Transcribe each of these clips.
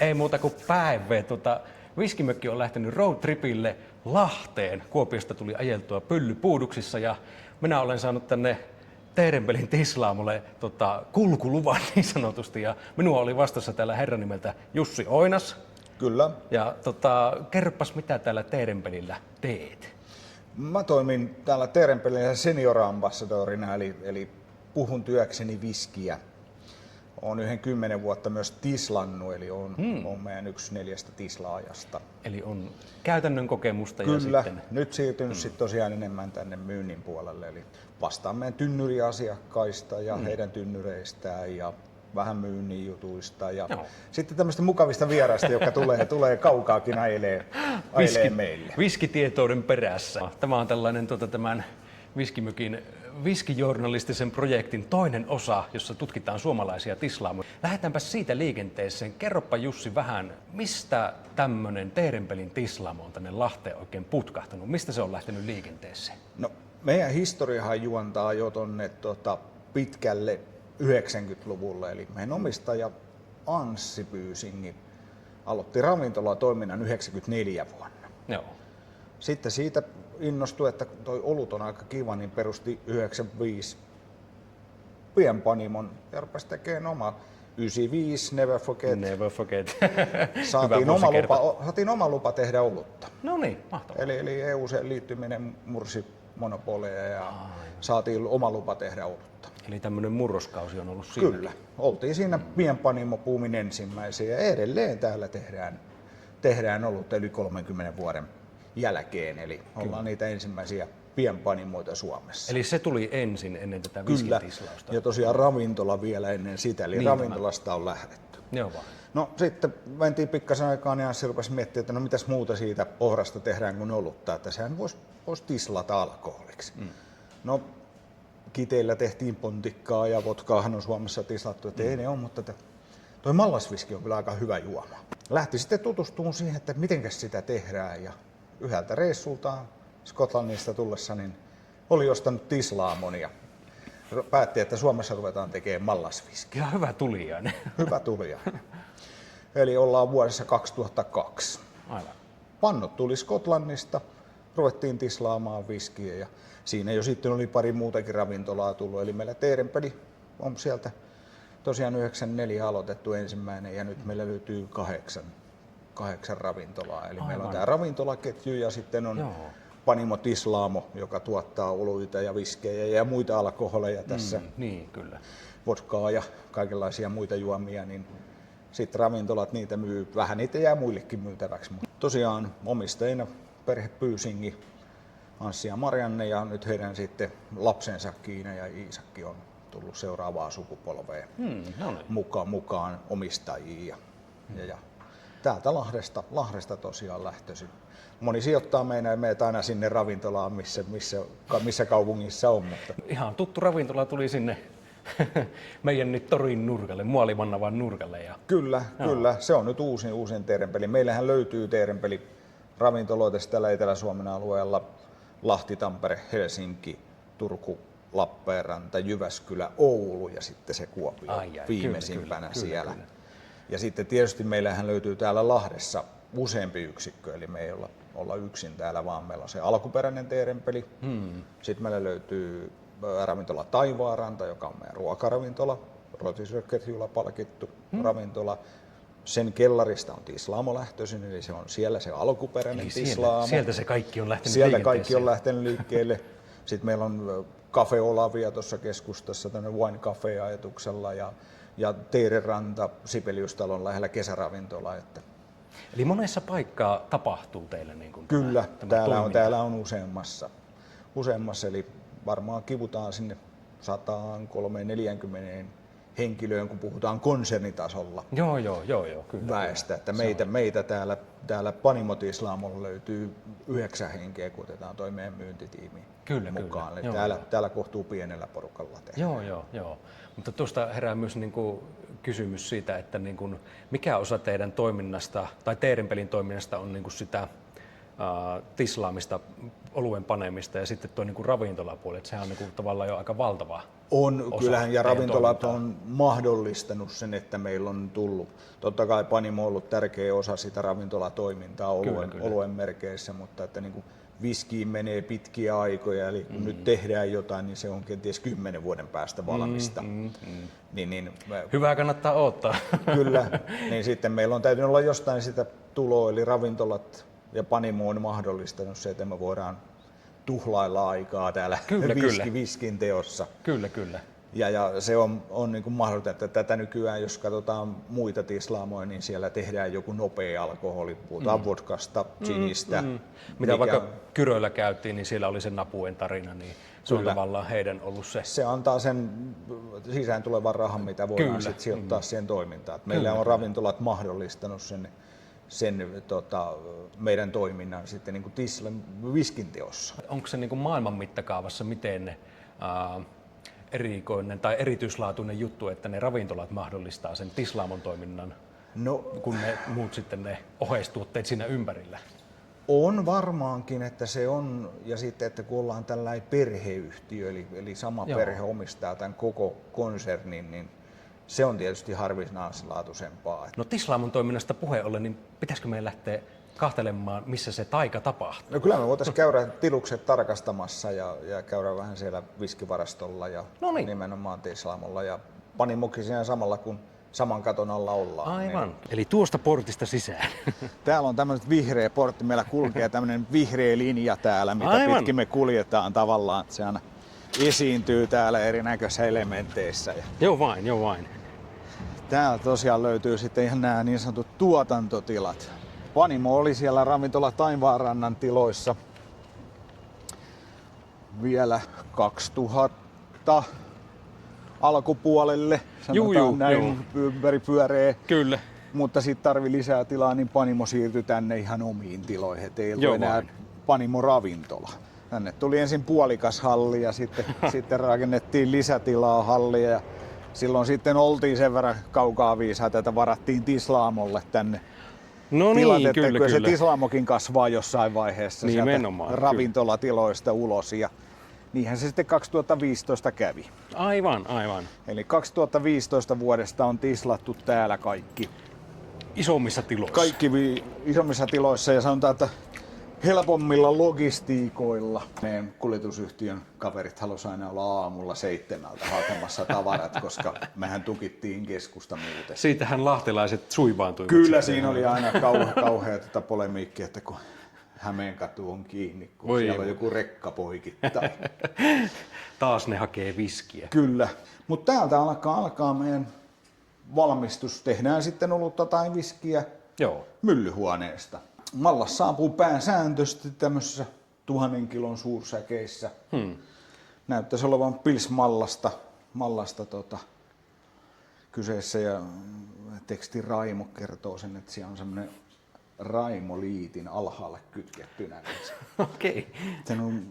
Ei muuta kuin päivä. Viskimökki on lähtenyt roadtripille Lahteen. Kuopiosta tuli ajeltua pyllypuuduksissa ja minä olen saanut tänne Teerenpelin Tislaamolle kulkuluvan niin sanotusti. Ja minua oli vastassa täällä herran nimeltä Jussi Oinas. Kyllä. Ja kerropas, mitä täällä Teerenpelillä teet? Mä toimin täällä Teerenpelillä senior-ambassadorina, eli puhun työkseni viskiä. Olen yhden 10 vuotta myös tislannut, eli on meidän yksi 4 tislaajasta. Eli on käytännön kokemusta. Kyllä, ja sitten... nyt siirtynyt sitten tosiaan enemmän tänne myynnin puolelle. Eli vastaan meidän tynnyriasiakkaista ja heidän tynnyreistään ja vähän myynnin jutuista. Ja sitten tämmöistä mukavista vieraista, jotka tulee kaukaakin ailee meille. Viskitietouden perässä. Tämä on tällainen tämän Viskimökin viskijournalistisen projektin toinen osa, jossa tutkitaan suomalaisia tislaamoja. Lähdetäänpä siitä liikenteeseen. Kerropa Jussi vähän, mistä tämmöinen Teerenpelin tislaamo on tänne Lahteen oikein putkahtanut? Mistä se on lähtenyt liikenteeseen? No, meidän historiahan juontaa jo tonne pitkälle 90-luvulle. Eli meidän omistaja Anssi Pyysingi aloitti ravintolatoiminnan 94 vuonna. Joo. Sitten siitä innostui, että toi olut on aika kiva, niin perusti 95 pienpanimon ja rupesi tekemään oma 95 Never Forget. Never forget. Saatiin oma lupa tehdä olutta. No niin, mahtavaa. Eli EU-liittyminen mursi monopoleja ja saatiin oma lupa tehdä olutta. Eli tämmöinen murroskausi on ollut siinä. Kyllä. Oltiin siinä pienpanimopuumin ensimmäisiä ja edelleen täällä tehdään olutta yli 30 vuoden jälkeen, eli ollaan niitä ensimmäisiä pienpanimoita Suomessa. Eli se tuli ensin ennen tätä viskitislausta. Kyllä, ja tosiaan ravintola vielä ennen sitä, eli niin ravintolasta on lähdetty. Joo vaan. No sitten mentiin pikkasen aikaan ja Anssi rupesi miettimään, että no mitäs muuta siitä ohrasta tehdään kuin olutta, että sehän voisi tislata alkoholiksi. No Kiteillä tehtiin pontikkaa ja vodkaahan on Suomessa tislattu, että ei ne ole, mutta toi mallasviski on kyllä aika hyvä juoma. Lähti sitten tutustumaan siihen, että mitenkäs sitä tehdään ja yhdeltä reissulta Skotlannista tullessa niin oli ostanut tislaamon ja päätti, että Suomessa ruvetaan tekemään mallasviskiä. Ja hyvä tulijainen. Hyvä tulijainen. Eli ollaan vuodessa 2002. Aivan. Pannut tuli Skotlannista, ruvettiin tislaamaan viskiä ja siinä jo sitten oli pari muutakin ravintolaa tullut. Eli meillä Teerenpeli on sieltä tosiaan 94 aloitettu ensimmäinen ja nyt meillä löytyy 8 ravintolaa. Eli meillä on tämä ravintolaketju ja sitten on Panimo Tislaamo, joka tuottaa oluita ja viskejä ja muita alkoholeja tässä. Niin, kyllä. Vodkaa ja kaikenlaisia muita juomia, niin sitten ravintolat niitä myy. Vähän niitä jää muillekin myytäväksi. Tosiaan omistajina perhe Pyysingi, Anssi ja Marianne ja nyt heidän sitten lapsensa Kiina ja Iisakki on tullut seuraavaa sukupolvea mukaan omistajiin. Ja täältä Lahdesta tosiaan lähtöisin. Moni sijoittaa meitä aina sinne ravintolaan, missä kaupungissa on. Mutta... Ihan tuttu ravintola tuli sinne meidän nyt torin nurkalle, Muolimannavan nurkalle. Ja... Kyllä. Se on nyt uusin Teerenpeli. Meillähän löytyy Teerenpeli ravintoloita täällä Etelä-Suomen alueella. Lahti, Tampere, Helsinki, Turku, Lappeenranta, Jyväskylä, Oulu ja sitten se Kuopio viimeisimpänä siellä. Kyllä. Ja sitten tietysti meillähän löytyy täällä Lahdessa useampi yksikkö, eli me ei olla yksin täällä, vaan meillä on se alkuperäinen Teerenpeli. Sitten meillä löytyy ravintola Taivaanranta, joka on meidän ruokaravintola, Rotisrökketjulla palkittu ravintola. Sen kellarista on tislaamo lähtöisin, eli se on siellä se alkuperäinen tislaamo. Sieltä se kaikki on lähtenyt liikkeelle. Kaikki on lähtenyt liikkeelle. Sitten meillä on Cafe Olavia tuossa keskustassa, tämmöinen wine cafe ajatuksella ja Teerenranta Sibeliustalon lähellä kesäravintola. Eli monessa paikkaa tapahtuu teillä niin kuin Kyllä, täällä on useammassa, eli varmaan kivutaan sinne 130-140 henkilöön, kun puhutaan konsernitasolla. Joo, kyllä. Väestä, että meitä täällä Panimo Tislaamolla löytyy 9 henkeä, kun otetaan toi meidän myyntitiimi mukaan. Eli täällä kohtuu pienellä porukalla tehdä. Joo. Mutta tuosta herää myös kysymys siitä, että mikä osa teidän toiminnasta tai Teerenpelin toiminnasta on sitä tislaamista, oluen panemista ja sitten tuo niin ravintolapuoli, että sehän on niin tavallaan jo aika valtava On, osa kyllähän, ja teidän ravintolat toimintaa. on mahdollistanut sen, että meillä on tullut. Totta kai Panimo on ollut tärkeä osa sitä ravintolatoimintaa Kyllä. oluen merkeissä, mutta että niin kuin viskiin menee pitkiä aikoja, eli kun nyt tehdään jotain, niin se on kenties 10 vuoden päästä valmista. Niin, Hyvää kannattaa odottaa. kyllä, niin sitten meillä on täytynyt olla jostain sitä tuloa, eli ravintolat ja Panimo on mahdollistanut se, että me voidaan tuhlailla aikaa täällä Kyllä. viskin teossa. Kyllä. Ja se on niin kuin mahdollista, että tätä nykyään, jos katsotaan muita tislaamoja, niin siellä tehdään joku nopea alkoholi. Puhutaan vodkasta, ginistä. Mitä vaikka Kyröllä käytiin, niin siellä oli se Napuen tarina, niin se on Kyllä. tavallaan heidän ollut se. Se antaa sen sisään tulevan rahan, mitä voidaan sitten sijoittaa siihen toimintaan. Et meillä on ravintolat mahdollistanut sen meidän toiminnan sitten niin kuin viskin teossa. Onko se niin kuin maailman mittakaavassa miten erikoinen tai erityislaatuinen juttu, että ne ravintolat mahdollistaa sen tislaamon toiminnan, No, kun ne muut sitten ne oheistuotteet siinä ympärillä? on varmaankin, että se on, ja sitten, että kun ollaan tällainen perheyhtiö, eli sama perhe omistaa tämän koko konsernin, niin se on tietysti harvinaislaatuisempaa. No tislaamon toiminnasta puheen ollen, niin pitäisikö meidän lähteä kahtelemaan, missä se taika tapahtuu? No kyllä me voitaisiin käydä tilukset tarkastamassa ja käydä vähän siellä viskivarastolla ja nimenomaan tislaamolla ja Panimokin siinä samalla, kun saman katon alla ollaan. Aivan. Niin. Eli tuosta portista sisään. Täällä on tämmöinen vihreä portti, meillä kulkee tämmöinen vihreä linja täällä, mitä pitkin me kuljetaan tavallaan. Se aina esiintyy täällä erinäköisissä elementeissä. Joo vain. Täällä tosiaan löytyy sitten ihan nämä niin sanotut tuotantotilat. Panimo oli siellä ravintola Taivaanrannan tiloissa vielä 2000 alkupuolelle, sanotaan näin ympäripyöreä. Kyllä. Mutta sitten tarvi lisää tilaa, niin Panimo siirtyi tänne ihan omiin tiloihin. Et ei ollut enää Panimo ravintola. Tänne tuli ensin puolikas halli ja sitten rakennettiin lisätilaa hallia. Ja silloin sitten oltiin sen verran kaukaa viisaita, että varattiin tislaamolle tänne tilat, että kyllä se tislaamokin kasvaa jossain vaiheessa sieltä ravintolatiloista ulos. Ja niinhän se sitten 2015 kävi. Aivan. Eli 2015 vuodesta on tislattu täällä kaikki. Isommissa tiloissa. Kaikki isommissa tiloissa ja sanotaan, että helpommilla logistiikoilla. Meidän kuljetusyhtiön kaverit halusivat aina olla aamulla 7 hakemassa tavarat, koska mehän tukittiin keskusta muuten. Siitähän lahtelaiset suivaantuivat. Kyllä siinä oli aina kauhea polemiikki, että kun Hämeenkatu on kiinni, kun siellä on joku rekka poikittain. Taas ne hakee viskiä. Kyllä, mutta täältä alkaa meidän valmistus. Tehdään sitten olutta tai viskiä myllyhuoneesta. Mallas saapuu pääsääntöisesti tämmöisissä 1000 kilon suursäkeissä. Näyttäisi olevan Pils-mallasta kyseessä ja teksti Raimo kertoo sen, että siellä on semmoinen Raimo-liitin alhaalle kytkettynä. Okei.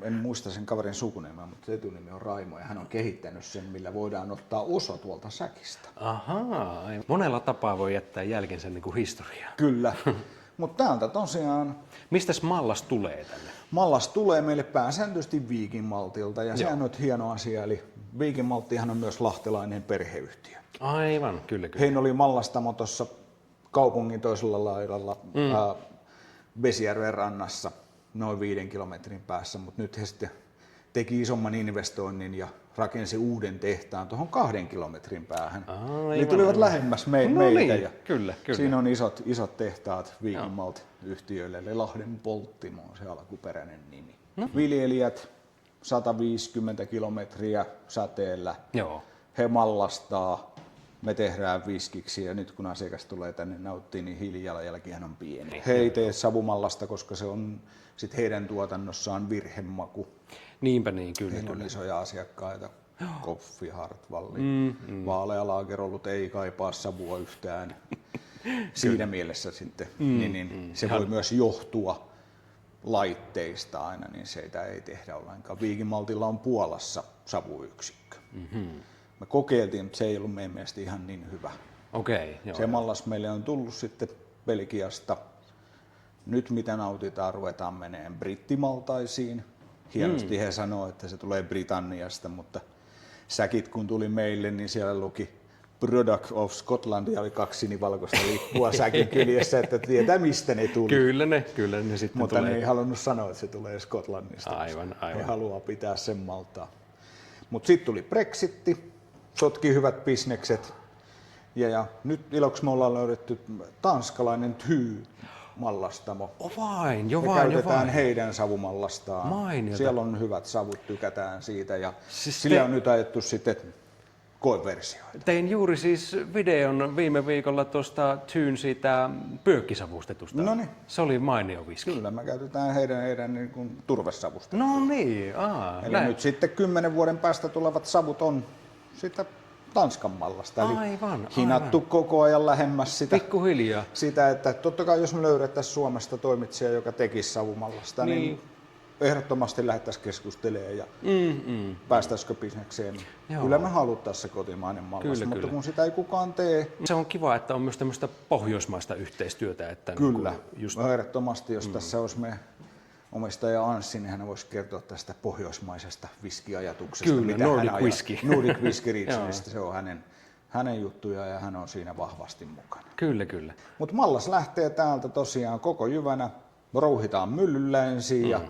En muista sen kaverin sukunimeä, mutta etunimi on Raimo ja hän on kehittänyt sen, millä voidaan ottaa osa tuolta säkistä. Ahaa, monella tapaa voi jättää jälkensä niin kuin historiaa. Kyllä, mutta täältä tosiaan... Mistäs mallas tulee tänne? Mallas tulee meille pääsääntöisesti Viikin Maltilta ja sehän on hieno asia, eli Viikin Malttihan on myös lahtelainen perheyhtiö. Aivan, kyllä. Heillä oli mallastamo tuossa kaupungin toisella laidalla Vesijärven rannassa noin 5 kilometrin päässä, mutta nyt he sitten teki isomman investoinnin ja rakensi uuden tehtaan tuohon 2 kilometrin päähän. Eli tulivat lähemmäs meitä. Niin, ja kyllä. Siinä on isot tehtaat Viikin Malt-yhtiöille, eli Lahden Polttimo on se alkuperäinen nimi. Viljelijät 150 kilometriä säteellä. He mallastaa. Me tehdään viskiksi ja nyt kun asiakas tulee tänne nauttii, niin hiilijalanjälkihän on pieni. He ei tee savumallasta, koska se on sit heidän tuotannossaan virhemaku. Niinpä niin, kyllä. Heillä on isoja asiakkaita. Koffi, Hartwalli, Vaalea Laagerollut ei kaipaa savua yhtään. Siinä mielessä sitten se voi myös johtua laitteista aina, niin sitä ei tehdä ollenkaan. Viikin Maltilla on Puolassa savuyksikkö. Me kokeiltiin, mutta se ei ollut meidän mielestä ihan niin hyvä. Se mallas meille on tullut sitten Belgiasta Nyt mitä nautitaan, ruvetaan meneen brittimaltaisiin. Hienosti he sanoo, että se tulee Britanniasta, mutta säkit kun tuli meille, niin siellä luki Product of Scotland ja oli 2 sinivalkoista lippua säkin kyljessä, että tietää mistä ne tuli. Kyllä ne sitten Mutta tulee. ne ei halunnut sanoa, että se tulee Skotlannista. Aivan. He haluaa pitää sen maltaa. Mutta sitten tuli Brexitti, sotki hyvät bisnekset. Ja nyt iloksi me ollaan löydetty tanskalainen Tyy-mallastamo. Jo Me vain. käytetään heidän savumallastaan. Mainiota. Siellä on hyvät savut, tykätään siitä. Ja Siis sillä on nyt ajettu sitten koeversioita. Tein juuri siis videon viime viikolla tuosta Tyyn siitä pyökkisavustetusta. Noniin. Se oli mainio viski. Kyllä, me käytetään heidän niin kuin turvesavusta. No niin, Eli näin. nyt sitten 10 vuoden päästä tulevat savut on sitä Tanskan mallasta. Eli Aivan. hinattu koko ajan lähemmäs Pikkuhiljaa. sitä, että totta kai jos me löydettäisiin Suomesta toimitsija, joka tekisi savumallasta, niin ehdottomasti lähdettäisiin keskustelemaan ja päästäisikö bisnekseen. Joo. Kyllä me haluttaisiin se kotimainen mallas, mutta kun sitä ei kukaan tee. Se on kiva, että on myös tämmöistä pohjoismaista yhteistyötä. Että Kyllä, niin just... ehdottomasti, jos tässä olisi me omistaja Anssi, niin hän voisi kertoa tästä pohjoismaisesta viskiajatuksesta. Kyllä, Nordic Whisky. Nordic Whisky Regionista, se on hänen juttuja ja hän on siinä vahvasti mukana. Kyllä. Mutta mallas lähtee täältä tosiaan koko jyvänä, rouhitaan myllyllä ensin ja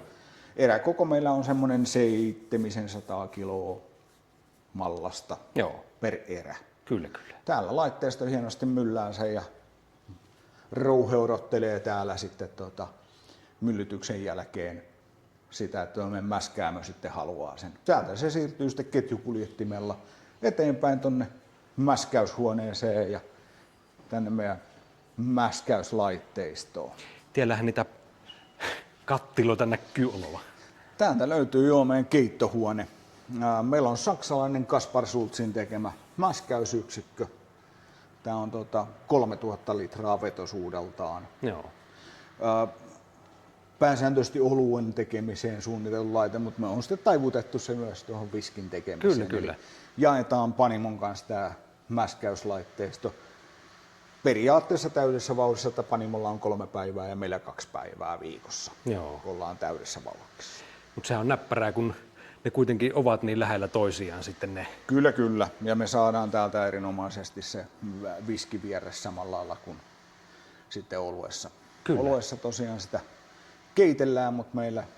eräkoko meillä on semmoinen 700 kiloa mallasta per erä. Kyllä. Täällä laitteesta hienosti myllään sen ja rouhe odottelee täällä sitten myllytyksen jälkeen sitä, että meidän mäskäämö sitten haluaa sen. Täältä se siirtyy sitten ketjukuljettimella eteenpäin tonne mäskäyshuoneeseen ja tänne meidän mäskäyslaitteistoon. Tiellähän niitä kattiloita näkyy oleva. Täältä löytyy jo meidän keittohuone. Meillä on saksalainen Kaspar Sulzin tekemä mäskäysyksikkö. Tämä on 3000 litraa vetosuudeltaan. Joo. Pääsääntöisesti oluen tekemiseen suunniteltu laite, mutta me on sitten taivutettu se myös tuohon viskin tekemiseen. Kyllä. Eli jaetaan Panimon kanssa tämä mäskäyslaitteisto. Periaatteessa täydessä vauhdissa, että Panimolla on 3 päivää ja meillä 2 päivää viikossa. Joo. Ollaan täydessä vauhdissa. Mutta sehän on näppärää, kun ne kuitenkin ovat niin lähellä toisiaan sitten ne. Kyllä. Ja me saadaan täältä erinomaisesti se viski vieressä samalla lailla kuin sitten oluessa. Kyllä. Oluessa tosiaan sitä keitellään, mutta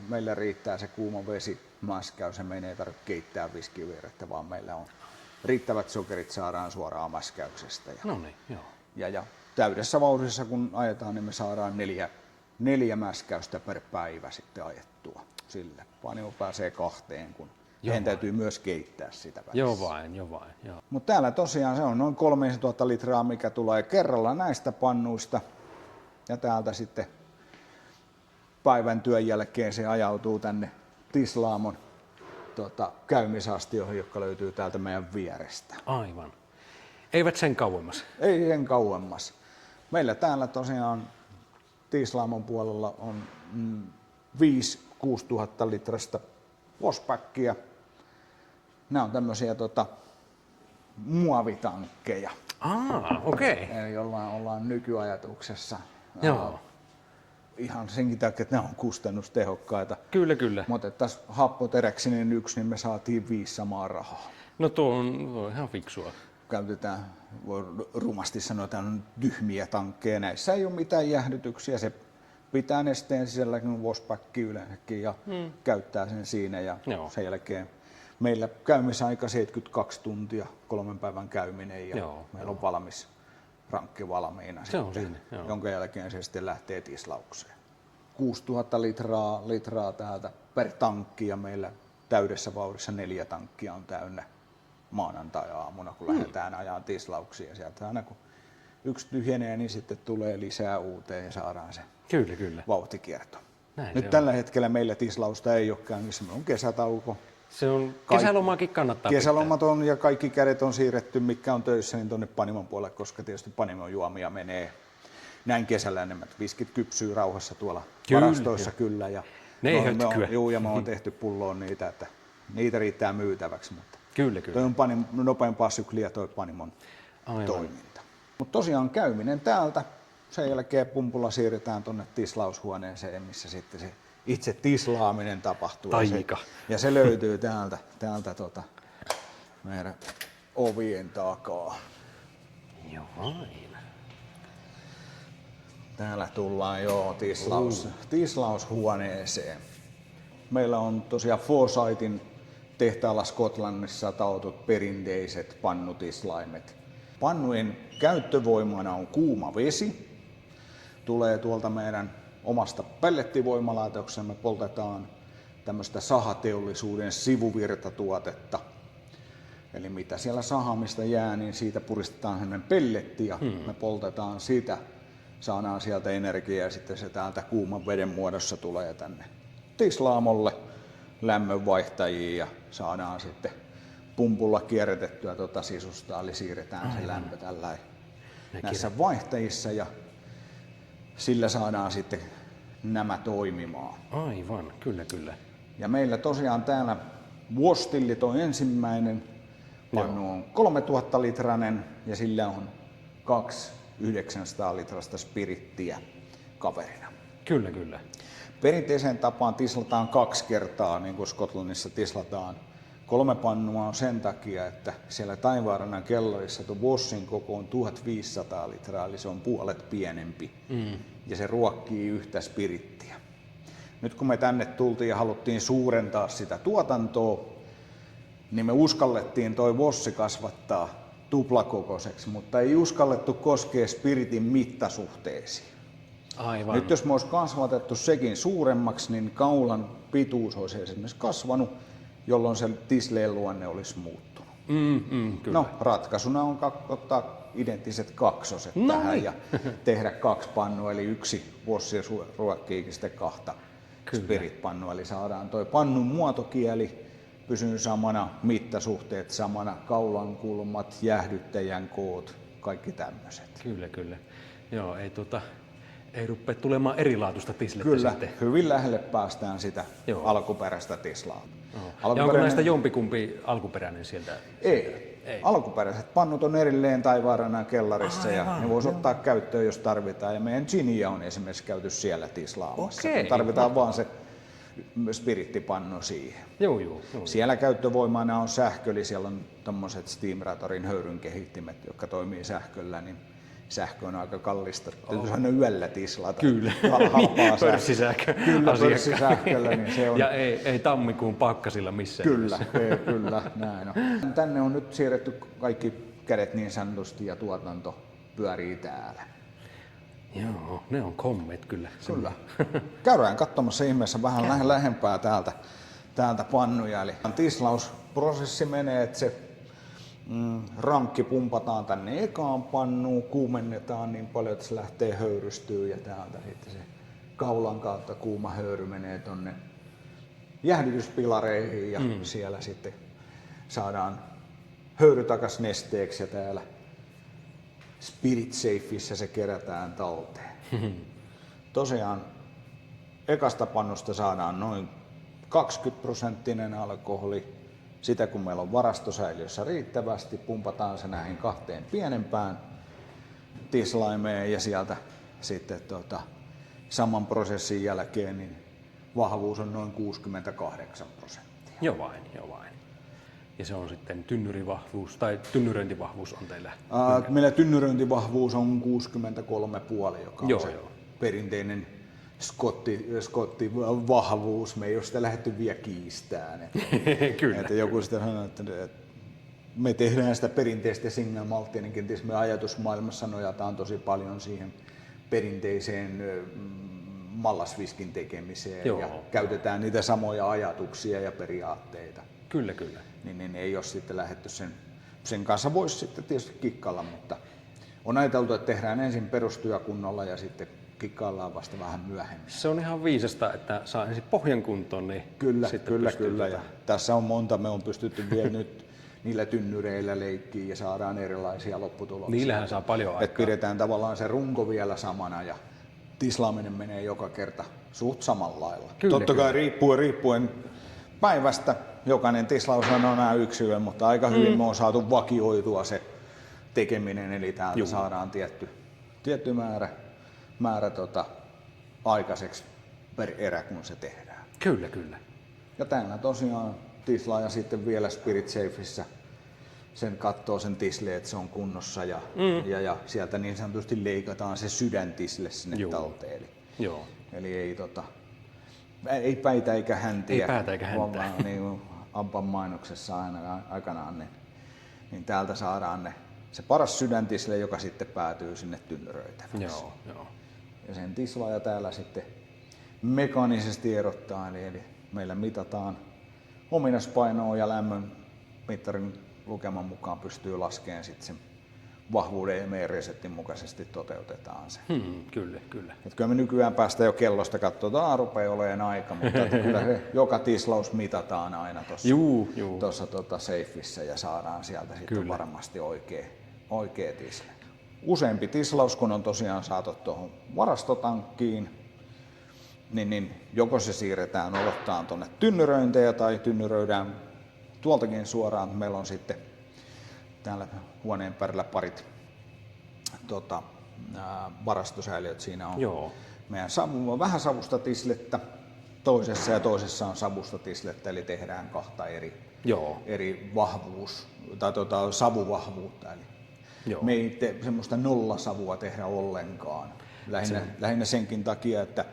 meillä riittää se kuuma vesi mäskäys ja meidän ei tarvitse keittää viskivierettä, vaan meillä on riittävät sokerit saadaan suoraan mäskäyksestä. No niin, joo. Ja täydessä vauhdissa kun ajetaan, niin me saadaan 4 mäskäystä per päivä sitten ajettua sille. Panimo pääsee 2, kun heidän täytyy myös keittää sitä välissä. Joo vain. Mutta täällä tosiaan se on noin 3000 litraa, mikä tulee kerralla näistä pannuista. Ja täältä sitten päivän työn jälkeen se ajautuu tänne Tislaamon käymisastioihin, jotka löytyy täältä meidän vierestä. Aivan. Eivät sen kauemmas. Ei sen kauemmas. Meillä täällä tosiaan Tislaamon puolella on 5-6 tuhatta litrasta pospäkkiä. Nämä on tämmöisiä muovitankkeja. Okei. Eli ollaan nykyajatuksessa. Joo. Ihan senkin takia, että nämä on kustannustehokkaita. Kyllä. Mutta tässä happoteräksinen 1, niin me saatiin 5 samaa rahaa. No tuo on ihan fiksua. Käytetään, voi rumasti sanoa, että on tyhmiä tankkeja. Näissä ei ole mitään jäähdytyksiä. Se pitää nesteen sisällä kuin Vospäkki yleensäkin ja käyttää sen siinä. Ja sen jälkeen meillä käymisaika 72 tuntia, 3 päivän käyminen ja meillä on valmis rankki valmiina se on sitten, siinä, jonka jälkeen se sitten lähtee tislaukseen. 6000 litraa täältä per tankki ja meillä täydessä vauhdissa 4 tankkia on täynnä maanantai-aamuna, kun lähdetään ajaa tislauksia. Ja sieltä aina kun yksi tyhjenee, niin sitten tulee lisää uuteen ja saadaan se vauhtikierto. Nyt tällä hetkellä meillä tislausta ei ole käynnissä, meillä on kesätauko. Se on, kesälomaakin kannattaa kesälomat on ja kaikki kädet on siirretty, mitkä on töissä, niin tuonne Panimon puolelle, koska tietysti Panimon juomia menee näin kesällä enemmän. Viskit kypsyy rauhassa tuolla varastoissa kyllä. Ja me on tehty pulloon niitä, että niitä riittää myytäväksi. Mutta toi on nopeampaa sykliä toi Panimon toiminta. Mutta tosiaan käyminen täältä Sen jälkeen pumpulla siirretään tuonne tislaushuoneeseen, missä sitten se itse tislaaminen tapahtuu. Taika. Ja se löytyy täältä meidän ovien takaa. Joo, aina. Täällä tullaan tislaushuoneeseen. Meillä on tosiaan Forsythin tehtaalla Skotlannissa taotut perinteiset pannutislaimet. Pannujen käyttövoimana on kuuma vesi. Tulee tuolta meidän omasta pellettivoimalaitoksesta. Me poltetaan tämmöistä sahateollisuuden sivuvirtatuotetta. Eli mitä siellä sahamista jää, niin siitä puristetaan sellainen pelletti ja me poltetaan sitä. Saadaan sieltä energiaa ja sitten se täältä kuuman veden muodossa tulee tänne tislaamolle lämmönvaihtajiin ja saadaan sitten pumpulla kierrätettyä sisusta, eli siirretään se lämpö tällä näissä vaihtajissa ja sillä saadaan sitten nämä toimimaan. Aivan, kyllä, kyllä. Ja meillä tosiaan täällä Wostillit on ensimmäinen, pannu on 3000 litrainen ja sillä on 2 900 litrasta spirittiä kaverina. Kyllä, kyllä. Perinteiseen tapaan tislataan 2 kertaa, niin kuin Skotlannissa tislataan. 3 pannua on sen takia, että siellä Taivaanrannan kellarissa tuo Vossin koko on 1500 litraa, eli se on puolet pienempi. Ja se ruokkii yhtä spirittiä. Nyt kun me tänne tultiin ja haluttiin suurentaa sitä tuotantoa, niin me uskallettiin toi Vossi kasvattaa tuplakokoiseksi, mutta ei uskallettu koskea spiritin mittasuhteisiin. Aivan. Nyt jos me olisi kasvatettu sekin suuremmaksi, niin kaulan pituus olisi esimerkiksi kasvanut, jolloin se tisleen luonne olisi muuttunut. Kyllä. No, ratkaisuna on ottaa identtiset kaksoset tähän ja tehdä 2 pannua, eli 1 Vossi ruokkiikin sitten 2 spirit-pannua. Eli saadaan toi pannun muotokieli pysyy samana, mittasuhteet samana, kaulan kulmat, jäähdyttäjän koot, kaikki tämmöiset. Kyllä, kyllä. Joo, ei rupea tulemaan erilaatuista tislettä Kyllä, sitten. hyvin lähelle päästään sitä alkuperäistä tislaa. Ja onko näistä jompikumpi alkuperäinen sieltä? Ei. Alkuperäiset pannut on erilleen Taivaanrannan kellarissa ja ne voisi ottaa käyttöön, jos tarvitaan. Ja meidän ginia on esimerkiksi käyty siellä tislaamassa. Okei. Tarvitaan vaan se spirittipannu siihen. Joo. Siellä käyttövoimana on sähkö, eli siellä on tommoset Steamratorin höyryn kehittimet, jotka toimii sähköllä, niin sähkö on aika kallista. Täytyy aina yöllä tislata. Kyllä. Halpaa pörssisähkö. Kyllä, pörssisähköllä, niin se on. Ja ei tammikuun pakkasilla missään. Kyllä, näin on. Tänne on nyt siirretty kaikki kädet niin sanotusti ja tuotanto pyörii täällä. Joo, ne on kommet kyllä. Kyllä. Käydään katsomassa ihmeessä vähän lähempää täältä pannuja. Eli tislausprosessi menee, että se rankki pumpataan tänne ekaan pannuun, kuumennetaan niin paljon, että se lähtee höyrystyy ja täältä sitten se kaulan kautta kuuma höyry menee tonne jäähdytyspilareihin ja siellä sitten saadaan höyry takas nesteeksi ja täällä Spirit Safeissä se kerätään talteen. Tosiaan ekasta pannusta saadaan noin 20% alkoholi. Sitä kun meillä on varastosäiliössä riittävästi, pumpataan se näihin 2 pienempään tislaimeen ja sieltä sitten saman prosessin jälkeen niin vahvuus on noin 68%. Jo vain. Ja se on sitten tynnyrivahvuus tai tynnyröintivahvuus on teillä? Meillä tynnyröintivahvuus on 63,5, joka on se perinteinen skottivahvuus. Me ei ole sitä lähdetty vielä kiistämään. Kyllä. Että joku sitten sanoo, että me tehdään sitä perinteistä single malttia, niin kenties me ajatusmaailmassa nojataan tosi paljon siihen perinteiseen mallasviskin tekemiseen. Ja käytetään niitä samoja ajatuksia ja periaatteita. Kyllä. Niin ei ole sitten lähdetty sen kanssa voisi sitten tietysti kikkailla, mutta on ajateltu, että tehdään ensin perustyö kunnolla ja sitten kikkaillaan vasta vähän myöhemmin. Se on ihan viisasta, että saa ensin pohjan kuntoon, niin Kyllä. Ja tässä on monta, me on pystytty vielä nyt niillä tynnyreillä leikkiin ja saadaan erilaisia lopputuloksia. Niillähän saa paljon aikaa. Että pidetään tavallaan se runko vielä samana ja tislaaminen menee joka kerta suht samalla lailla. Totta kai riippuen päivästä. Jokainen tislaus on aina yksilö, mutta aika hyvin me on saatu vakioitua se tekeminen, eli täältä saadaan tietty määrä määrä aikaiseksi per erä, kun se tehdään. Kyllä, kyllä. Ja täällä tosiaan tislaaja sitten vielä Spirit Safeissä sen katsoo sen tisle, että se on kunnossa ja sieltä niin sanotusti leikataan se sydäntisle sinne talteen. Eli ei päitä eikä häntiä. Ei päätä eikä häntää. Niin Abban mainoksessa aikanaan, niin täältä saadaan se paras sydäntisle, joka sitten päätyy sinne tynnyröitäväksi. Joo. Ja sen tislaaja täällä sitten mekaanisesti erottaa, eli meillä mitataan ominaispainoa ja lämmön mittarin lukeman mukaan pystyy laskemaan sitten sen vahvuuden ja meidän reseptin mukaisesti toteutetaan se. Kyllä. Et kyllä me nykyään päästä jo kellosta katsotaan, rupeaa olemaan aika, mutta kyllä se joka tislaus mitataan aina tuossa safeissä ja saadaan sieltä sitten varmasti oikea tisle. Useampi tislaus, kun on tosiaan saatu tuohon varastotankkiin, niin joko se siirretään odottaa tuonne tynnyröintejä tai tynnyröidään tuoltakin suoraan. Meillä on sitten täällä huoneen päällä parit varastosäiliöt. Siinä on meidän vähän savusta tislettä toisessa ja toisessa on savusta tislettä, eli tehdään kahta eri vahvuus tai savuvahvuutta. Eli me ei semmoista nollasavua tehdä ollenkaan. Lähinnä senkin takia, että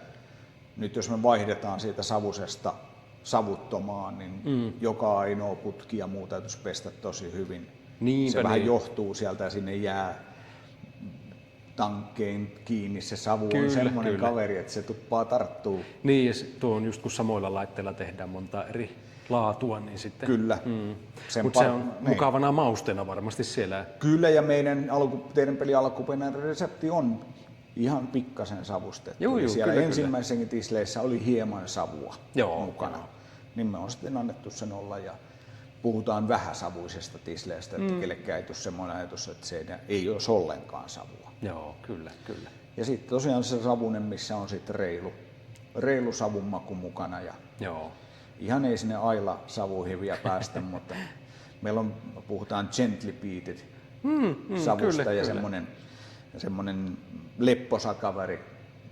nyt jos me vaihdetaan siitä savusesta savuttomaan, niin joka ainoa putki ja muu täytyisi pestä tosi hyvin. Se vähän johtuu sieltä ja sinne jää tankkein kiinni. Se savu on semmoinen kaveri, että se tuppaa tarttuu. Niin, ja tuo on just kun samoilla laitteilla tehdään monta eri laatua, niin sitten... Kyllä. Mutta se on mukavana mausteena varmasti siellä. Kyllä, ja meidän teidän pelin alkuperäinen resepti on ihan pikkasen savustettu. Siellä ensimmäisessäkin tisleissä oli hieman savua mukana. Niin me on sitten annettu sen olla ja puhutaan vähäsavuisesta tisleestä, että kellekään ei tule semmoinen ajatus, että se ei olisi ollenkaan savua. Joo, kyllä. Ja sitten tosiaan se savunen, missä on sitten reilu savunmaku mukana. Ja ihan ei sinne aila savuihin vielä päästä, mutta meillä puhutaan gently peated savusta ja semmoinen lepposa kaveri,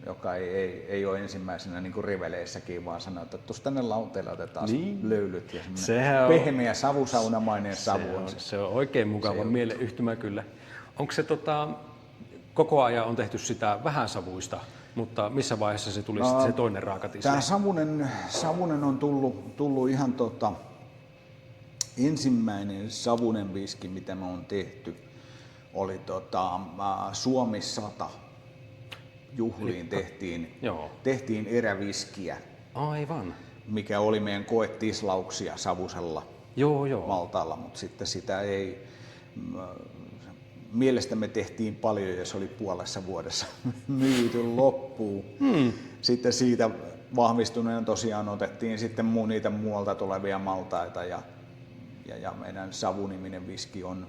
joka ei ole ensimmäisenä niin kuin riveleissäkin, vaan sanoo, että tuossa tänne lauteelle otetaan löylyt ja semmoinen pehmeä savusaunamainen savu on se. Se on oikein mukava mieleyhtymä kyllä. Onko se koko ajan on tehty sitä vähän savuista, mutta missä vaiheessa se tuli sitten se toinen raakatisle? Tämä savunen on tullut ihan ensimmäinen savunen viski, mitä me on tehty, oli Suomi 100 juhliin tehtiin eräviskiä. Aivan. Mikä oli meidän koetislauksia savusella maltaalla, mutta sitten sitä ei mielestämme tehtiin paljon ja se oli puolessa vuodessa myyty loppuun. Sitten siitä vahvistuneena tosiaan otettiin sitten niitä muualta tulevia maltaita ja meidän savuniminen viski on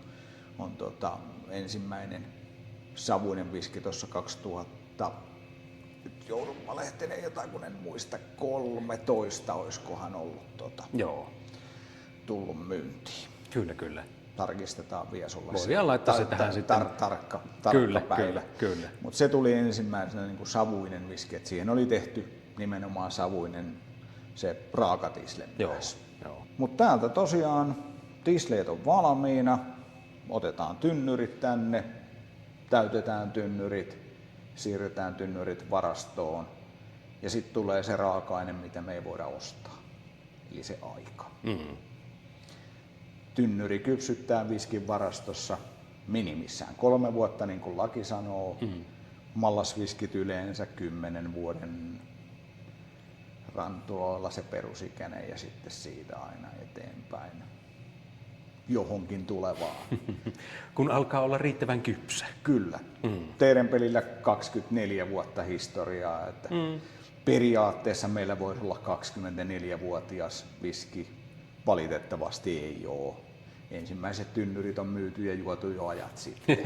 ensimmäinen savuinen viski tuossa 2000. Nyt joudun valehteleen jotain, kun en muista, 13 oiskohan ollut tullut myyntiin. Kyllä. Tarkistetaan vielä sulle. Voidaan laittaa se tähän sitten. Tarkka päivä. Kyllä. Mutta se tuli ensimmäisenä niin kuin savuinen viski, että siihen oli tehty nimenomaan savuinen se raakatisle myös. Mutta täältä tosiaan tisleet on valmiina, otetaan tynnyrit tänne, täytetään tynnyrit, siirretään tynnyrit varastoon ja sitten tulee se raaka-aine, mitä me ei voida ostaa, eli se aika. Tynnyri kypsyttää viskin varastossa minimissään 3 vuotta, niin kuin laki sanoo. Mallasviskit yleensä 10 vuoden rantuoilla se perusikäinen ja sitten siitä aina eteenpäin johonkin tulevaan. Kun alkaa olla riittävän kypsä. Kyllä. Teidän pelillä 24 vuotta historiaa, että periaatteessa meillä voisi olla 24-vuotias viski. Valitettavasti ei ole. Ensimmäiset tynnyrit on myyty ja juotu jo ajat sitten.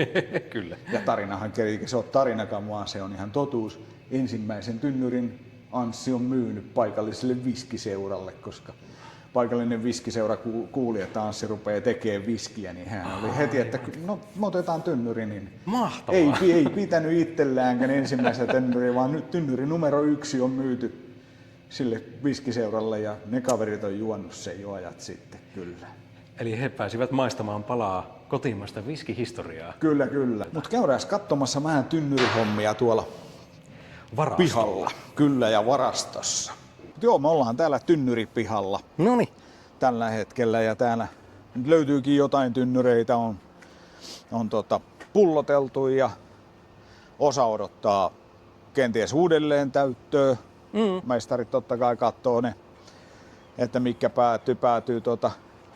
Kyllä. Ja tarinahan, eikä se ole tarinakaan, vaan se on ihan totuus. Ensimmäisen tynnyrin Anssi on myynyt paikalliselle viskiseuralle, koska paikallinen viskiseura kuuli, että Anssi rupeaa tekemään viskiä, niin hän oli heti, että no me otetaan tynnyri. Niin Mahtavaa. ei pitänyt itselläänkään ensimmäistä tynnyriä, vaan nyt tynnyri numero 1 on myyty sille viskiseuralle ja ne kaverit on juonut sen jo ajat sitten, kyllä. Eli he pääsivät maistamaan palaa kotimaista viskihistoriaa. Kyllä. Mutta käydään katsomassa vähän tynnyrihommia tuolla pihalla. Kyllä, ja varastossa. Joo, me ollaan täällä tynnyripihalla Noniin. tällä hetkellä ja täällä nyt löytyykin jotain tynnyreitä, on pulloteltu ja osa odottaa kenties uudelleen täyttöä. Mestarit totta kai katsoo ne, että mikä päätyy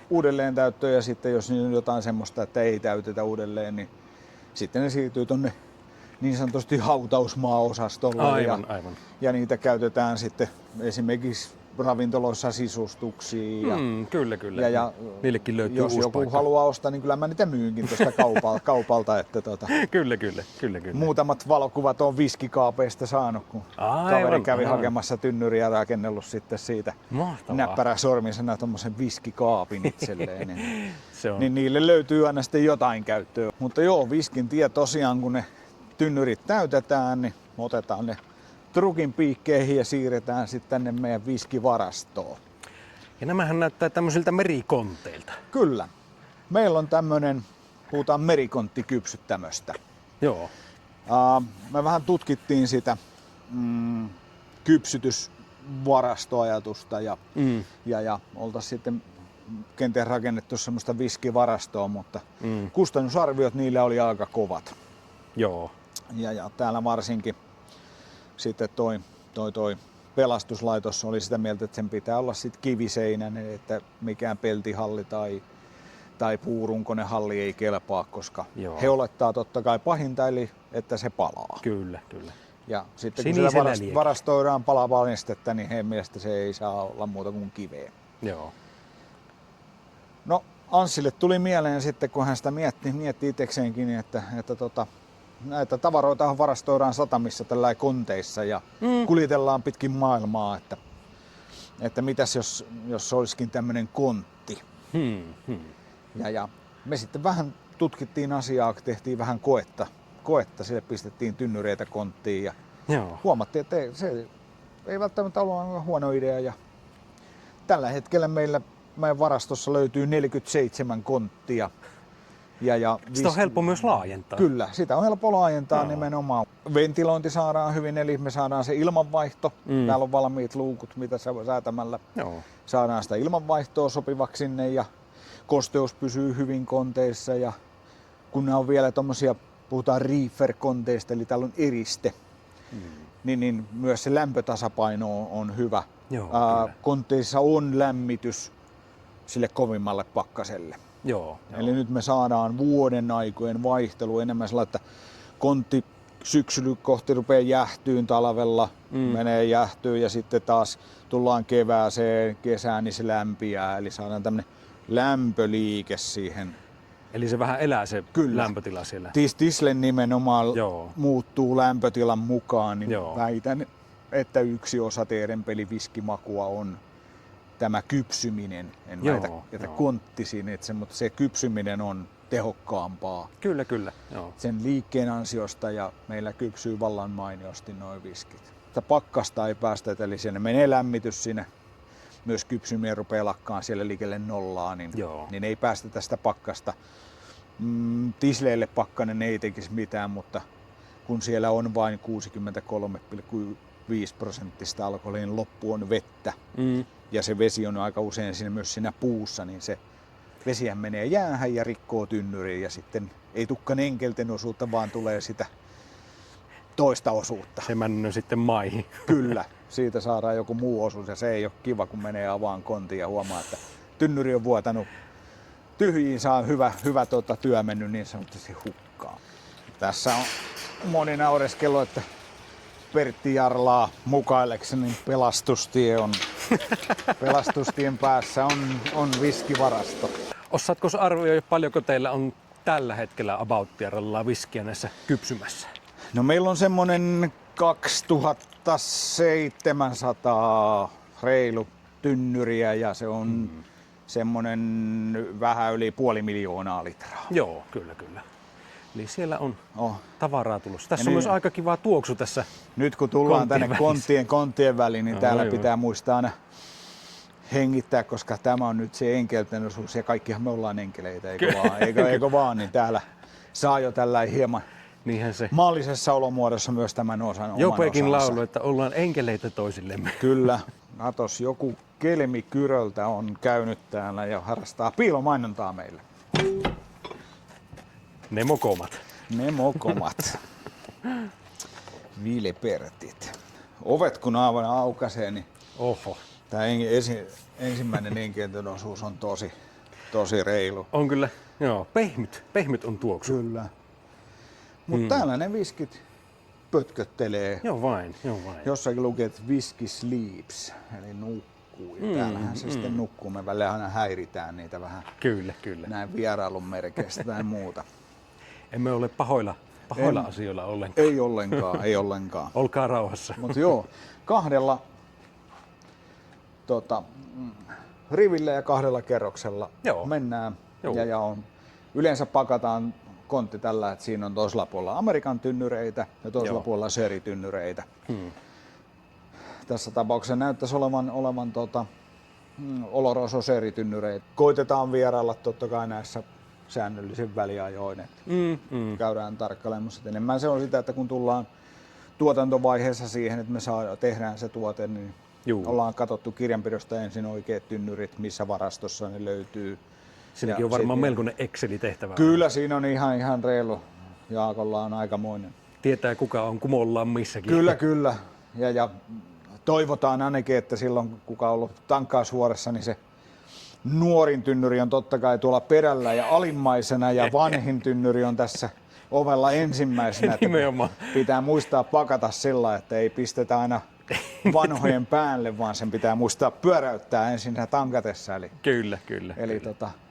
uudelleen täyttöön ja sitten jos on jotain semmoista, että ei täytetä uudelleen, niin sitten ne siirtyy tonne niin sanotusti hautausmaa-osastolle. Aivan. Ja niitä käytetään sitten esimerkiksi ravintoloissa sisustuksiin. Kyllä. Ja niillekin löytyy jos uusi joku paikka. haluaa ostaa, niin kyllä mä niitä myynkin tuosta kaupalta. Että Kyllä. Muutamat valokuvat on viskikaapeista saanut, kun kaveri kävi hakemassa tynnyriä ja rakennellut sitten siitä näppäräsormisena tommosen viskikaapin itselleen. Niin niille löytyy aina sitten jotain käyttöä. Mutta joo, viskin tie tosiaan, kun ne tynnyrit täytetään, niin otetaan ne trukin piikkeihin ja siirretään sitten tänne meidän viskivarastoon. Ja nämähän näyttää tämmöisiltä merikonteilta. Kyllä. Meillä on tämmönen, puhutaan merikonttikypsyttämöstä. Joo. Me vähän tutkittiin sitä kypsytysvarastoajatusta ja oltaisiin sitten kenties rakennettu semmoista viskivarastoa, mutta kustannusarviot niillä oli aika kovat. Joo. Ja täällä varsinkin sitten toi pelastuslaitos oli sitä mieltä, että sen pitää olla sitten kiviseinäinen, että mikään peltihalli tai puurunkoinen halli ei kelpaa, koska he olettaa totta kai pahinta, eli että se palaa. Kyllä. Ja sitten kun siellä varastoidaan palavaa nestettä, niin heidän mielestä se ei saa olla muuta kuin kiveä. Joo. No Anssille tuli mieleen sitten, kun hän sitä mietti itsekseenkin, että näitä tavaroita varastoidaan satamissa tällä konteissa ja kuljetellaan pitkin maailmaa, että mitäs jos olisikin tämmöinen kontti. Ja me sitten vähän tutkittiin asiaa, tehtiin vähän koetta, sille pistettiin tynnyreitä konttiin ja huomattiin, että se ei välttämättä ollut huono idea. Ja tällä hetkellä meidän varastossa löytyy 47 konttia. Sitä on helppo myös laajentaa. Kyllä, sitä on helppo laajentaa nimenomaan. Ventilointi saadaan hyvin, eli me saadaan se ilmanvaihto. Täällä on valmiit luukut, mitä säätämällä saadaan sitä ilmanvaihtoa sopivaksi sinne ja kosteus pysyy hyvin konteissa. Ja kun nämä on vielä tommosia, puhutaan reefer-konteista, eli täällä on eriste, niin myös se lämpötasapaino on hyvä. Konteissa on lämmitys sille kovimmalle pakkaselle. Joo. Eli nyt me saadaan vuoden aikojen vaihtelu enemmän sellainen, että kontti syksyllä kohti rupeaa jäähtyyn talvella, menee jäähtyyn ja sitten taas tullaan kevääseen, kesään, niin se lämpiää. Eli saadaan tämmöinen lämpöliike siihen. Eli se vähän elää se lämpötila siellä. Tisle nimenomaan muuttuu lämpötilan mukaan, niin väitän, että yksi osa teidän peliviskimakua on tämä kypsyminen. En väitä, että kontti siinä, mutta se kypsyminen on tehokkaampaa. Kyllä. Sen liikkeen ansiosta ja meillä kypsyy vallan mainiosti nuo viskit. Sitä pakkasta ei päästä, eli siinä menee lämmitys siinä. Myös kypsyminen rupeaa lakkaan siellä liikelle nollaa, niin ei päästetä sitä pakkasta. Tisleille pakkanen ei tekisi mitään, mutta kun siellä on vain 63,5% alkoholin, niin loppu on vettä. Ja se vesi on aika usein siinä, myös siinä puussa, niin se vesihän menee jäähän ja rikkoo tynnyriin ja sitten ei tukka enkelten osuutta, vaan tulee sitä toista osuutta. Se männö sitten maihin. Kyllä, siitä saadaan joku muu osuus ja se ei ole kiva, kun menee avaan kontiin ja huomaa, että tynnyri on vuotanut tyhjiin, saa hyvä työ mennyt niin sanotusti hukkaan. Tässä on moni naureskellut, että Pertti Jarlaa mukailekseni niin pelastustien päässä on viskivarasto. Osaatko arvioida, paljonko teillä on tällä hetkellä About Jarlaa viskiä näissä kypsymässä? No meillä on semmonen 2700 reilu tynnyriä ja se on semmoinen vähän yli 500 000 litraa. Joo, kyllä. Eli siellä on tavaraa tulossa. Tässä Ja on myös aika kiva tuoksu tässä. Nyt kun tullaan tänne konttien väliin, niin täällä pitää muistaa aina hengittää, koska tämä on nyt se enkelten osuus ja kaikkihan me ollaan enkeleitä, eikö vaan, niin täällä saa jo tällä hieman maallisessa olomuodossa myös tämän osan oman Jopekin osansa. laulu, että ollaan enkeleitä toisillemme. Kyllä. Natos, joku Kelmi Kyröltä on käynyt täällä ja harrastaa piilomainontaa meille. Ne mokomat. Ne mokomat. Vilepertit. Ovet kun aukaisee, niin tämä ensimmäinen enkelten osuus on tosi reilu. On kyllä, joo. Pehmyt on tuoksu. Kyllä. Mutta täällä ne viskit pötköttelee. Joo vain. Jossakin lukee, että whisky sleeps, eli nukkuu. Ja täällähän se sitten nukkuu. Me välillä aina häiritään niitä vähän. Kyllä. Näin vierailun merkeistä tai muuta. Emme ole pahoilla asioilla ollenkaan. Ei ollenkaan. Olkaa rauhassa. Mutta joo, kahdella rivillä ja kahdella kerroksella mennään. Ja yleensä pakataan kontti tällä, että siinä on toisella puolella Amerikan tynnyreitä ja toisella puolella Sherry-tynnyreitä. Tässä tapauksessa näyttäisi olevan Oloroso Sherry-tynnyreitä. Koitetaan vierailla totta kai näissä säännöllisen väliajoin, että käydään tarkkailemassa. Enemmän se on sitä, että kun tullaan tuotantovaiheessa siihen, että me tehdään se tuote, niin ollaan katsottu kirjanpidosta ensin oikeat tynnyrit, missä varastossa ne löytyy. Siinäkin on varmaan melkoinen Excel-tehtävä. Kyllä, siinä on ihan reilu. Jaakolla on aikamoinen. Tietää kuka on kumollaan missäkin. Kyllä. Ja toivotaan ainakin, että silloin kuka on ollut tankkausvuorossa, niin se nuorin tynnyri on totta kai tuolla perällä ja alimmaisena ja vanhin tynnyri on tässä ovella ensimmäisenä. Pitää muistaa pakata sillä, että ei pistetä aina vanhojen päälle, vaan sen pitää muistaa pyöräyttää ensin tankatessa. Kyllä. Eli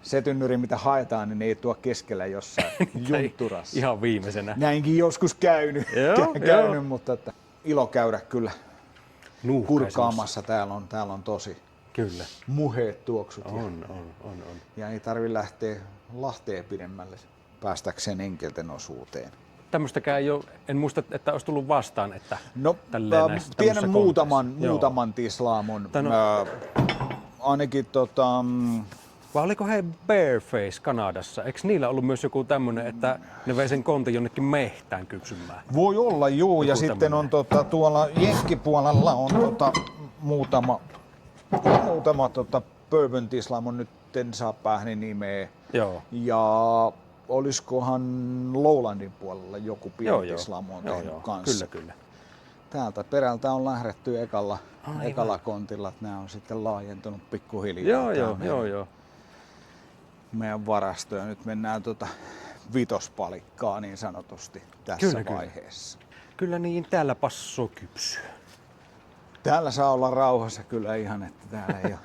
se tynnyri, mitä haetaan, niin ei tuo keskellä jossain juntturassa. Ihan viimeisenä. Näinkin joskus käynyt, mutta että ilo käydä kyllä kurkkaamassa. Täällä on tosi muheet tuoksut. On. Ja ei tarvi lähteä Lahteen pidemmälle päästäkseen enkelten osuuteen. Tämmöistäkään ei ole, en muista, että olisi tullut vastaan, että pienen muutaman tislaamon. Ainakin vai oliko he Bareface Kanadassa? Eikö niillä ollut myös joku tämmöinen, että ne vei sen kontin jonnekin mehtään kypsymään? Voi olla, joo. Ja sitten on tuolla jenkkipuolella on muutama bourbon tislaamon, nyt en saa päähäni nimeä. Joo. Ja olisikohan Lowlandin puolella joku pieni tislaamo on tehnyt kanssa. Kyllä. Täältä perältä on lähdetty ekalla kontilla, että nämä on sitten laajentunut pikkuhiljaa. Joo. Meidän varasto ja nyt mennään vitospalikkaa niin sanotusti tässä vaiheessa. Kyllä niin, täällä passoo kypsyä. Täällä saa olla rauhassa kyllä ihan, että täällä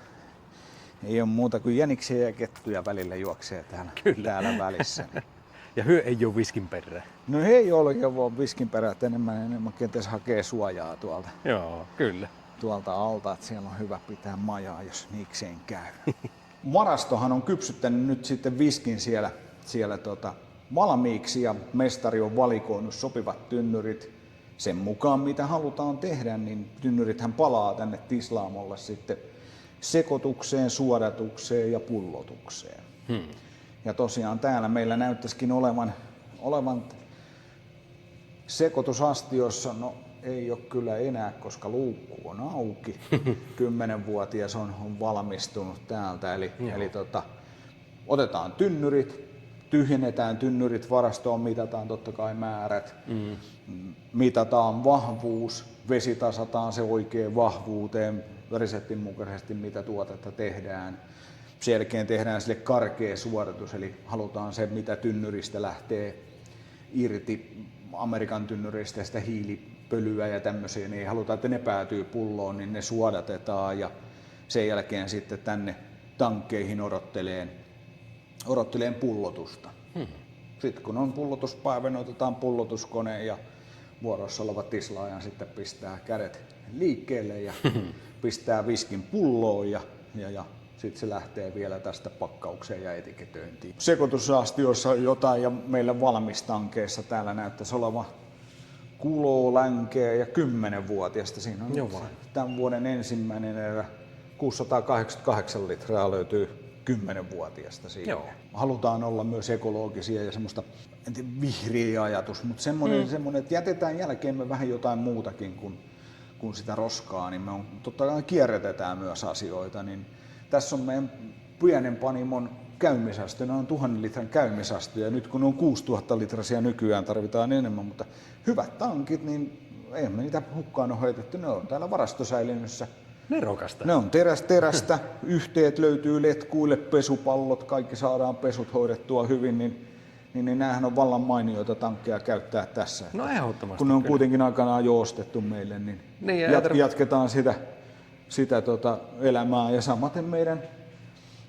ei ole muuta kuin jäniksiä ja kettuja välillä juoksee täällä välissä. Ja hyö ei ole viskin perään. No ei ole vaan viskin perään, että enemmän kenties hakee suojaa tuolta. Joo, kyllä. Tuolta alta, että siellä on hyvä pitää majaa, jos niikseen käy. Varastohan on kypsyttänyt nyt sitten viskin siellä valmiiksi ja mestari on valikoinut sopivat tynnyrit. Sen mukaan mitä halutaan tehdä, niin tynnyrithän palaa tänne tislaamolle sitten sekoitukseen, suodatukseen ja pullotukseen. Ja tosiaan täällä meillä näyttäisikin olevan sekoitusastiossa, no ei ole kyllä enää, koska luukku on auki. 10-vuotias on valmistunut täältä, eli otetaan tynnyrit, tyhjennetään tynnyrit varastoon, mitataan totta kai määrät, mitataan vahvuus, vesi tasataan se oikeaan vahvuuteen reseptin mukaisesti, mitä tuotetta tehdään. Sen jälkeen tehdään sille karkea suodatus, eli halutaan se, mitä tynnyristä lähtee irti, Amerikan tynnyristä sitä hiilipölyä ja tämmöisiä, niin ei haluta, että ne päätyy pulloon, niin ne suodatetaan ja sen jälkeen sitten tänne tankkeihin odotteleen pullotusta. Sitten kun on pullotuspäivä, otetaan pullotuskone ja vuorossa oleva tislaaja sitten pistää kädet liikkeelle ja pistää viskin pulloon ja sitten se lähtee vielä tästä pakkaukseen ja etiketöintiin. Sekoitusastioissa on jotain ja meillä valmistankeessa täällä näyttäisi olevan kulolänkeä ja 10-vuotiaista. Siinä on tämän vuoden ensimmäinen erä. 688 litraa löytyy 10-vuotiaasta siinä. Joo. Halutaan olla myös ekologisia ja semmoista, en tiedä, vihreä ajatus, mutta semmoinen, että jätetään jälkeemme vähän jotain muutakin kuin sitä roskaa, niin me totta kai kierrätetään myös asioita. Niin tässä on meidän pienen panimon käymisaste, ne on 1000 litran käymisaste ja nyt kun on 6000 litrasia nykyään tarvitaan enemmän, mutta hyvät tankit, niin ei me niitä hukkaan ole heitetty, ne on täällä varastosäilynnössä. Nerokasta. Ne on terästä, yhteet löytyy letkuille, pesupallot, kaikki saadaan pesut hoidettua hyvin, niin näähän on vallan mainioita tankkeja käyttää tässä. No ehdottomasti. Kun ne on kuitenkin aikanaan jo ostettu meille, niin jatketaan sitä elämää. Ja samaten meidän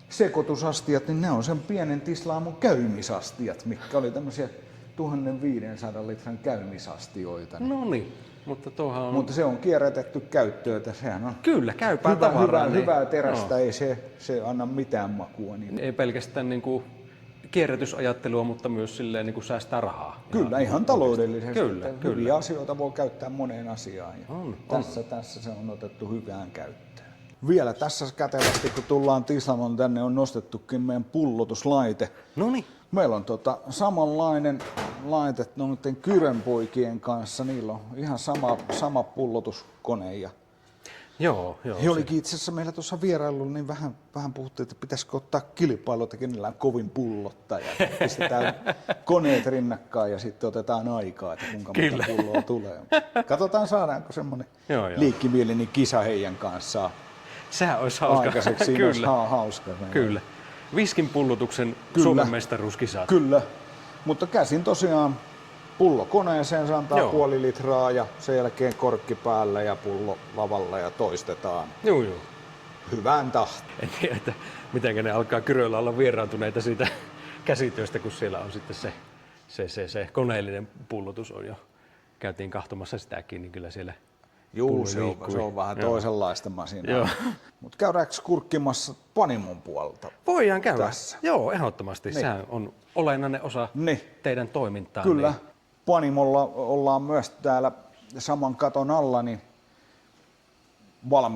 sekoitusastiat, niin ne on sen pienen tislaamun käymisastiat, mitkä oli tämmöisiä 1500 litran käymisastioita. No niin. Mutta se on kierrätetty käyttöön. Sehän on kyllä, käypää tavaraa. Hyvää terästä, ei se anna mitään makua. Niin. Ei pelkästään niin kierrätysajattelua, mutta myös silleen niin säästää rahaa. Kyllä, ihan taloudellisesti. Kyllä. Hyviä asioita voi käyttää moneen asiaan. Tässä se on otettu hyvään käyttöön. Vielä tässä kätevästi, kun tullaan tislaamaan tänne, on nostettukin meidän pullotuslaite. Noniin. Meillä on samanlainen laite noiden Kyrönpoikien kanssa. Niillä on ihan sama pullotuskone. Joo. He olikin itse asiassa meillä tuossa vierailulla, niin vähän puhuttiin, että pitäisikö ottaa kilpailu, että kenellä on kovin pullottaja. Pistetään koneet rinnakkain ja sitten otetaan aikaa, että kuinka monta pulloa tulee. Katsotaan, saadaanko semmoinen liikkimielinen kisa heidän kanssaan. Sehän olisi hauska. Aikaiseksi siinä olisi hauska. Kyllä. Viskin pullotuksen Suomen mestaruuskisat. Kyllä, mutta käsin tosiaan pullo koneeseen, se antaa puoli litraa ja sen jälkeen korkki päälle ja pullo lavalle ja toistetaan. Joo. Hyvään tahtiin. En tiedä, että miten ne alkaa Kyröllä olla vieraantuneita siitä käsityöstä, kun siellä on sitten se koneellinen pullotus on jo. Käytiin katsomassa sitäkin, niin kyllä siellä se on vähän toisenlaista masinaa. Mutta käydäänkö kurkkimassa panimon puolta? Voidaan käydä. Tässä. Joo, ehdottomasti. Niin. Sehän on olennainen osa teidän toimintaa. Kyllä. Niin. Panimolla ollaan myös täällä saman katon alla, niin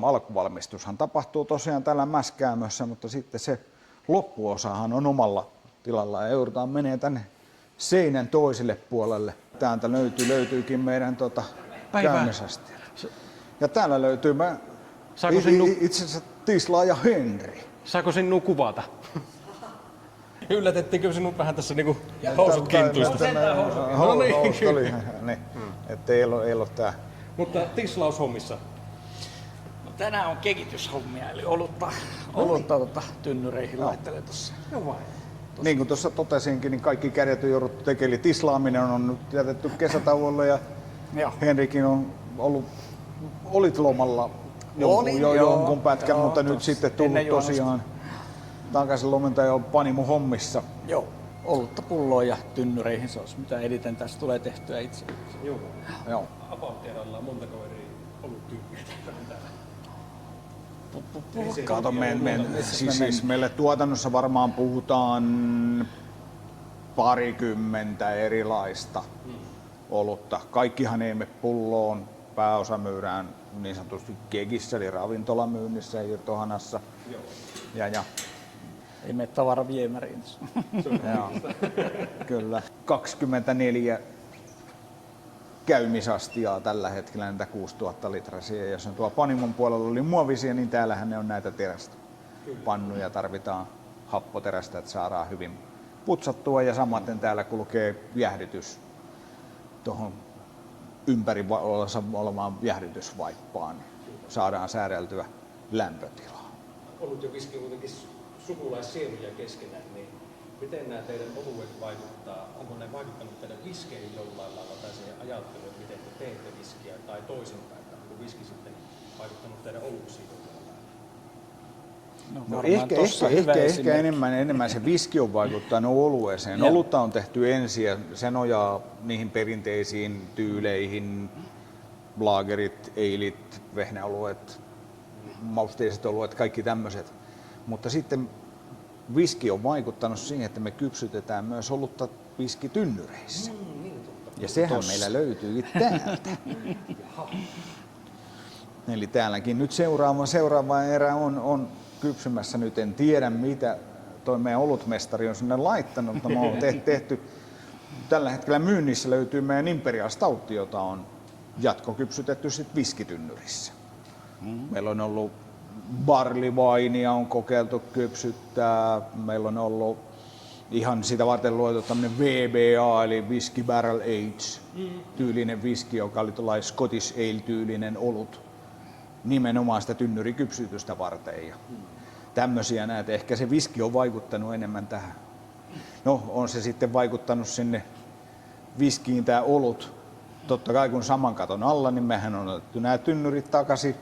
alkuvalmistushan tapahtuu tosiaan täällä Mäskäämössä, mutta sitten se loppuosahan on omalla tilalla ja joudutaan menee tänne seinän toiselle puolelle. Täältä löytyykin meidän käymisastia. Ja täällä löytyy itse asiassa tislaaja Henri. Saako sinua kuvata? Yllätettiinkö sinut vähän tässä niinku housut kintuista? Housut oli, niin. Että ei ole tää. Mutta tislaushommissa? No, tänään on kekityshommia, eli olutta tynnyreihin laittelee tossa. Joo vai. Niin kuin tuossa totesinkin, niin kaikki kädet on jouduttu tekemään. Eli tislaaminen on nyt jätetty kesätauolle ja Henrikin on olit lomalla jonkun pätkän, mutta nyt sitten tullut tosiaan takaisin lomalta jo panimo hommissa. Joo, olutta pulloon ja tynnyreihin, se olisi mitä eniten tässä tulee tehtyä itse. Joo. Apauttiedalla montako eri oluttyyppiä täällä? Kato, siis meille tuotannossa varmaan puhutaan 20 erilaista olutta. Kaikkihan ei mene pulloon. Pääosa myydään niin sanotusti kegissä, eli ravintolamyynnissä ja irtohanassa. Ja. Ei mene tavara viemäriin. Kyllä. 24 käymisastiaa tällä hetkellä, näitä 6000 litrasia. Jos on tuo panimon puolella oli muovisia, niin täällähän ne on näitä teräspannuja. Tarvitaan happoterästä, että saadaan hyvin putsattua. Ja samaten täällä kulkee jäähdytys tuohon ympäri olevaan jäähdytysvaippaan. Saadaan säädeltyä lämpötilaa. Olut ja viski on kuitenkin sukulaissieluja keskenään, niin miten nämä teidän oluet vaikuttaa? Onko ne vaikuttanut teidän viskeihin jollain lailla tai siihen ajatteluun, että miten te teette viskiä tai toisinpäin? Onko viski sitten vaikuttanut teidän oluksiin jollain lailla? No varmaan tossa hyvä ehkä esimerkki. enemmän se viski on vaikuttanut olueeseen. Joo. Olutta on tehty ensin ja se nojaa niihin perinteisiin tyyleihin, laagerit, eilit, vehnäoluet, mausteiset oluet, kaikki tämmöiset. Mutta sitten viski on vaikuttanut siihen, että me kypsytetään myös olutta viskitynnyreissä. Ja sehän meillä löytyy täältä. Eli täälläkin nyt seuraava erä on kypsymässä. Nyt en tiedä mitä toi meidän olutmestari on sinne laittanut, mutta me on tehty. Tällä hetkellä myynnissä löytyy meidän Imperial Stout, jota on jatkokypsytetty sit viskitynnyrissä. Meillä on ollut barley winea on kokeiltu kypsyttää. Meillä on ollut ihan sitä varten luotu tämmönen VBA eli Whisky Barrel Age tyylinen viski, joka oli tuollainen Scottish Ale tyylinen olut nimenomaan sitä tynnyrikypsytystä varten. Ja tämmöisiä näet. Ehkä se viski on vaikuttanut enemmän tähän. No on se sitten vaikuttanut sinne viskiin tää olut. Totta kai kun saman katon alla, niin mehän on otettu nämä tynnyrit takaisin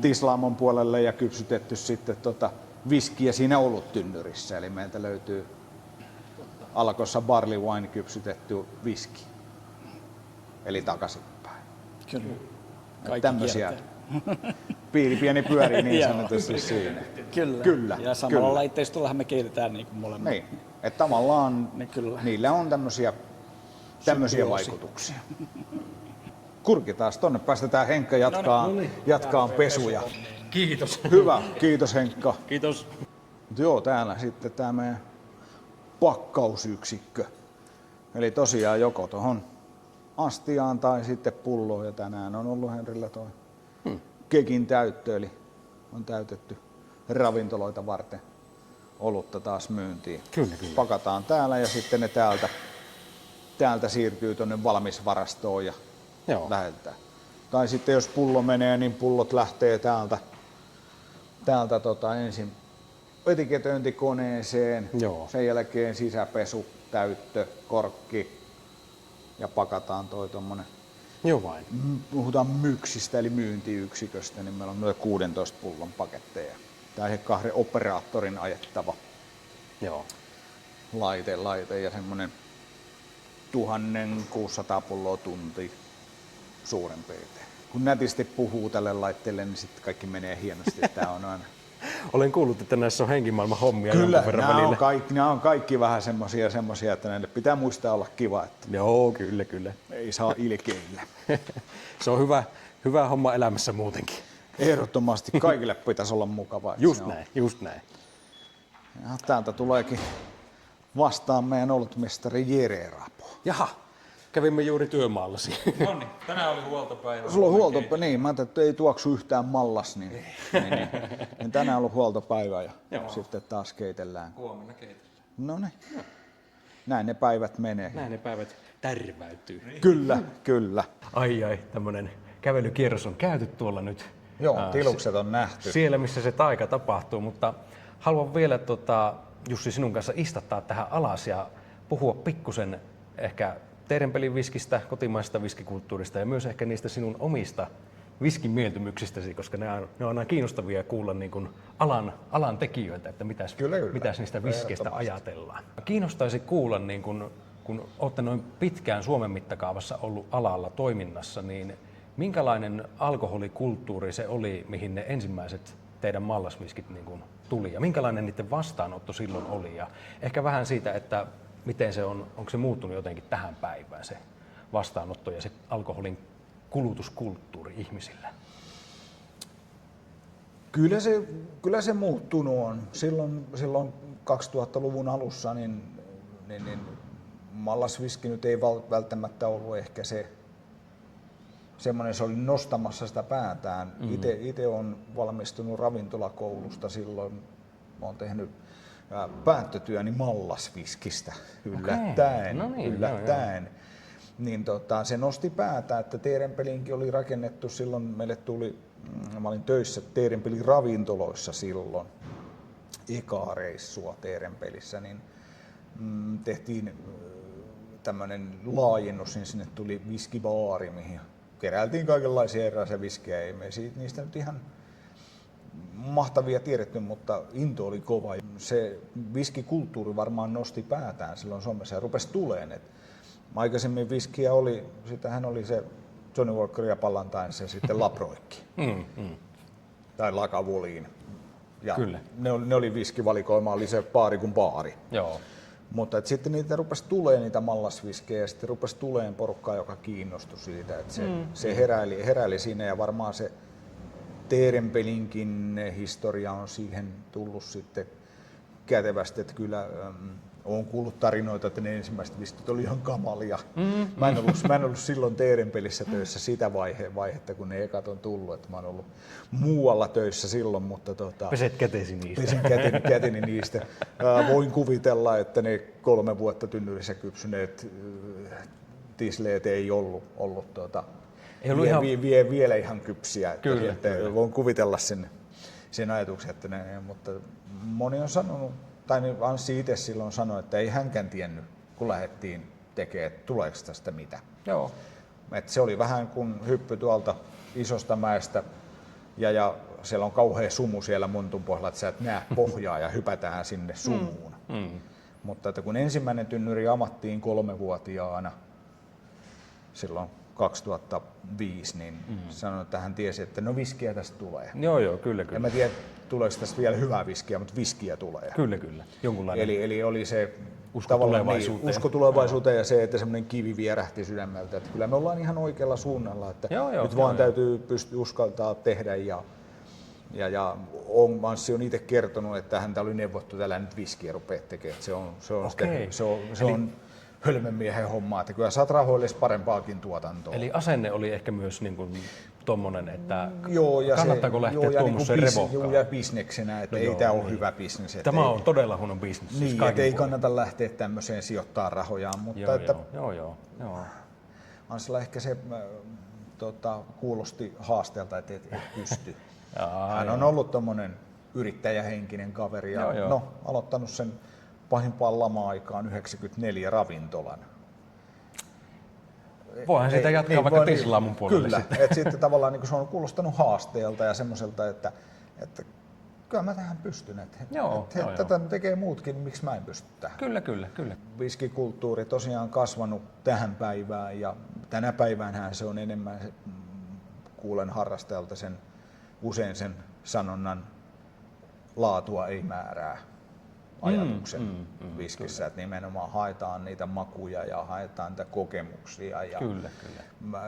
tislaamon puolelle ja kypsytetty sitten viskiä siinä oluttynnyrissä. Eli meiltä löytyy Alkossa barley wine kypsytetty viski. Eli takaisinpäin. Kyllä. Tämmöisiä kiertää. pieni pyörii niin sanotusti siinä. Kyllä. Ja samalla laitteistollahan me keitetään niin kuin molemmat. Niin, että tavallaan Kyllä. niillä on tämmöisiä vaikutuksia. Kurkitaan tonne, päästetään Henkka jatkaa pesuja. Kiitos. Hyvä, kiitos Henkka. Kiitos. Joo, täällä sitten tämä meidän pakkausyksikkö. Eli tosiaan joko tuohon astiaan tai sitten pulloon. Ja tänään on ollut Henrillä toi kekin täyttö, eli on täytetty ravintoloita varten olutta taas myyntiin. Kyllä. Pakataan täällä ja sitten ne täältä siirtyy tuonne valmisvarastoon ja lähetetään. Tai sitten jos pullo menee, niin pullot lähtee täältä ensin etiketöintikoneeseen, sen jälkeen sisäpesu, täyttö, korkki ja pakataan toi tommonen. Joo vain. Puhutaan myksistä eli myyntiyksiköstä, niin meillä on noin 16 pullon paketteja. Tää on 2 operaattorin ajettava laite ja semmonen 1600 pulloa tunti suurin piirtein. Kun nätisti puhuu tälle laitteelle, niin sitten kaikki menee hienosti. Tää on aina... Olen kuullut, että näissä on henkimaailman hommia Kyllä, jonkun verran välillä. nämä on kaikki vähän semmosia, että näille pitää muistaa olla kiva. Että Joo, kyllä. ei saa ilkeillä. Se on hyvä homma elämässä muutenkin. Ehdottomasti kaikille pitäisi olla mukavaa. Just näin. Ja täältä tuleekin vastaan meidän olutmestari Jere Rapo. Jaha, kävimme juuri työmaallasi. No niin, tänään oli huoltopäivä. Sulla on huoltopäivä, niin mä ajattelin, että ei tuoksu yhtään mallas, niin tänään on ollut huoltopäivä ja sitten taas keitellään. Huomenna keitellään. No niin, näin ne päivät menee. Näin ne päivät tärväytyy. Kyllä. Ai, tämmönen kävelykierros on käyty tuolla nyt. Joo, tilukset on nähty. Siellä, missä se taika tapahtuu, mutta haluan vielä Jussi sinun kanssa istattaa tähän alas ja puhua pikkusen ehkä Teerenpelin viskistä, kotimaisesta viskikulttuurista ja myös ehkä niistä sinun omista viskimieltymyksistäsi, koska ne on aina kiinnostavia kuulla niin kuin alan tekijöitä, että mitäs niistä viskeistä ajatellaan. Kiinnostaisi kuulla, niin kun olette noin pitkään Suomen mittakaavassa ollut alalla toiminnassa, niin minkälainen alkoholikulttuuri se oli, mihin ne ensimmäiset teidän mallasviskit niin kuin tuli ja minkälainen niiden vastaanotto silloin oli ja ehkä vähän siitä, että miten se onko se muuttunut jotenkin tähän päivään se vastaanotto ja se alkoholin kulutuskulttuuri ihmisillä? Kyllä se muuttunut on. Silloin 2000-luvun alussa niin mallasviski nyt ei välttämättä ollut ehkä semmoinen, se oli nostamassa sitä päätään. Itse olen valmistunut ravintolakoulusta silloin. Mä oon tehnyt päättötyöni mallasviskistä yllättäen. Okay. No niin, yllättäen. Niin se nosti päätä, että Teerenpelinkin oli rakennettu silloin, meille tuli, mä olin töissä Teerenpelin ravintoloissa silloin, ekaa reissua Teerenpelissä, niin tehtiin tämmöinen laajennus, niin sinne tuli viskibaari, mihin keräiltiin kaikenlaisia erilaisia viskejä. Ei me niistä nyt ihan mahtavia tiedetty, mutta into oli kova. Se viskikulttuuri varmaan nosti päätään silloin Suomessa ja rupesi tuleen. Aikaisemmin viskiä oli, sitähän oli se Johnny Walker ja Ballantynes ja sitten Labroikki. Tai Lagavulin. Ja Kyllä. Ne oli viskivalikoima, oli se baari kuin baari. Joo. Mutta sitten niitä rupesi tulemaan niitä mallasviskejä ja sitten rupesi tulemaan porukkaa, joka kiinnostui siitä. Että se heräili siinä ja varmaan se Teerenpelinkin historia on siihen tullut sitten kätevästi, että kyllä olen kuullut tarinoita, että ne ensimmäiset viskit oli ihan kamalia. Mä en ollut silloin Teerenpelissä töissä sitä vaihetta, kun ne ekat on tullut. Että mä oon ollut muualla töissä silloin, mutta Peset kätesi niistä. pesin käteni niistä. Voin kuvitella, että ne 3 vuotta tynnyrissä kypsyneet tisleet ei ollut Ei ollut vielä ihan kypsiä. Kyllä. Voin kuvitella sen ajatuksen, että mutta moni on sanonut, tai Anssi itse silloin sanoi, että ei hänkään tiennyt, kun lähdettiin tekemään, että tuleeko tästä mitä. Joo. Et se oli vähän kuin hyppy tuolta isosta mäestä ja siellä on kauhea sumu siellä montun pohjalla, että sä et näe pohjaa ja hypätään sinne sumuun. Mutta että kun ensimmäinen tynnyri avattiin 3-vuotiaana silloin 2005, niin sanoin, että hän tiesi, että no viskiä tästä tulee. Joo, kyllä. En mä tiedä, tuleeko tästä vielä hyvää viskiä, mutta viskiä tulee. Kyllä. Jonkunlainen Eli oli se usko tulevaisuuteen. usko tulevaisuuteen ja se, että semmoinen kivi vierähti sydämeltä. Että kyllä me ollaan ihan oikealla suunnalla, että nyt vaan täytyy uskaltaa tehdä ja Anssi on itse kertonut, että häntä oli neuvottu tällä nyt viskiä rupeaa tekemään. Se on hölmön miehen hommaa, että kyllä saat rahoillesi parempaakin tuotantoa. Eli asenne oli ehkä myös niin kuin tommonen, että ja kannattaako lähteä tuommoiseen revohkaan? Joo, ja bisneksenä, että ei tämä ole hyvä bisnes. Tämä on todella huono bisnes. Niin, että ei kannata lähteä tämmöiseen sijoittaa rahojaan, mutta Joo. Anssilla ehkä se kuulosti haasteelta, että et pysty. Hän on ollut tommonen yrittäjähenkinen kaveri ja aloittanut sen pahimpaan lama-aikaan 94 ravintolan. Voihan sitä jatkaa vaikka Tislaamun puolelle. Kyllä, että sitten tavallaan niin se on kuulostanut haasteelta ja semmoiselta, että kyllä mä tähän pystyn. Tätä tekee muutkin, niin miksi mä en pysty tähän? Kyllä. Viskikulttuuri tosiaan kasvanut tähän päivään ja tänä päiväänhän se on enemmän, kuulen harrastajalta usein sen sanonnan laatua ei määrää ajatuksen viskissä, että nimenomaan haetaan niitä makuja ja haetaan niitä kokemuksia ja kyllä.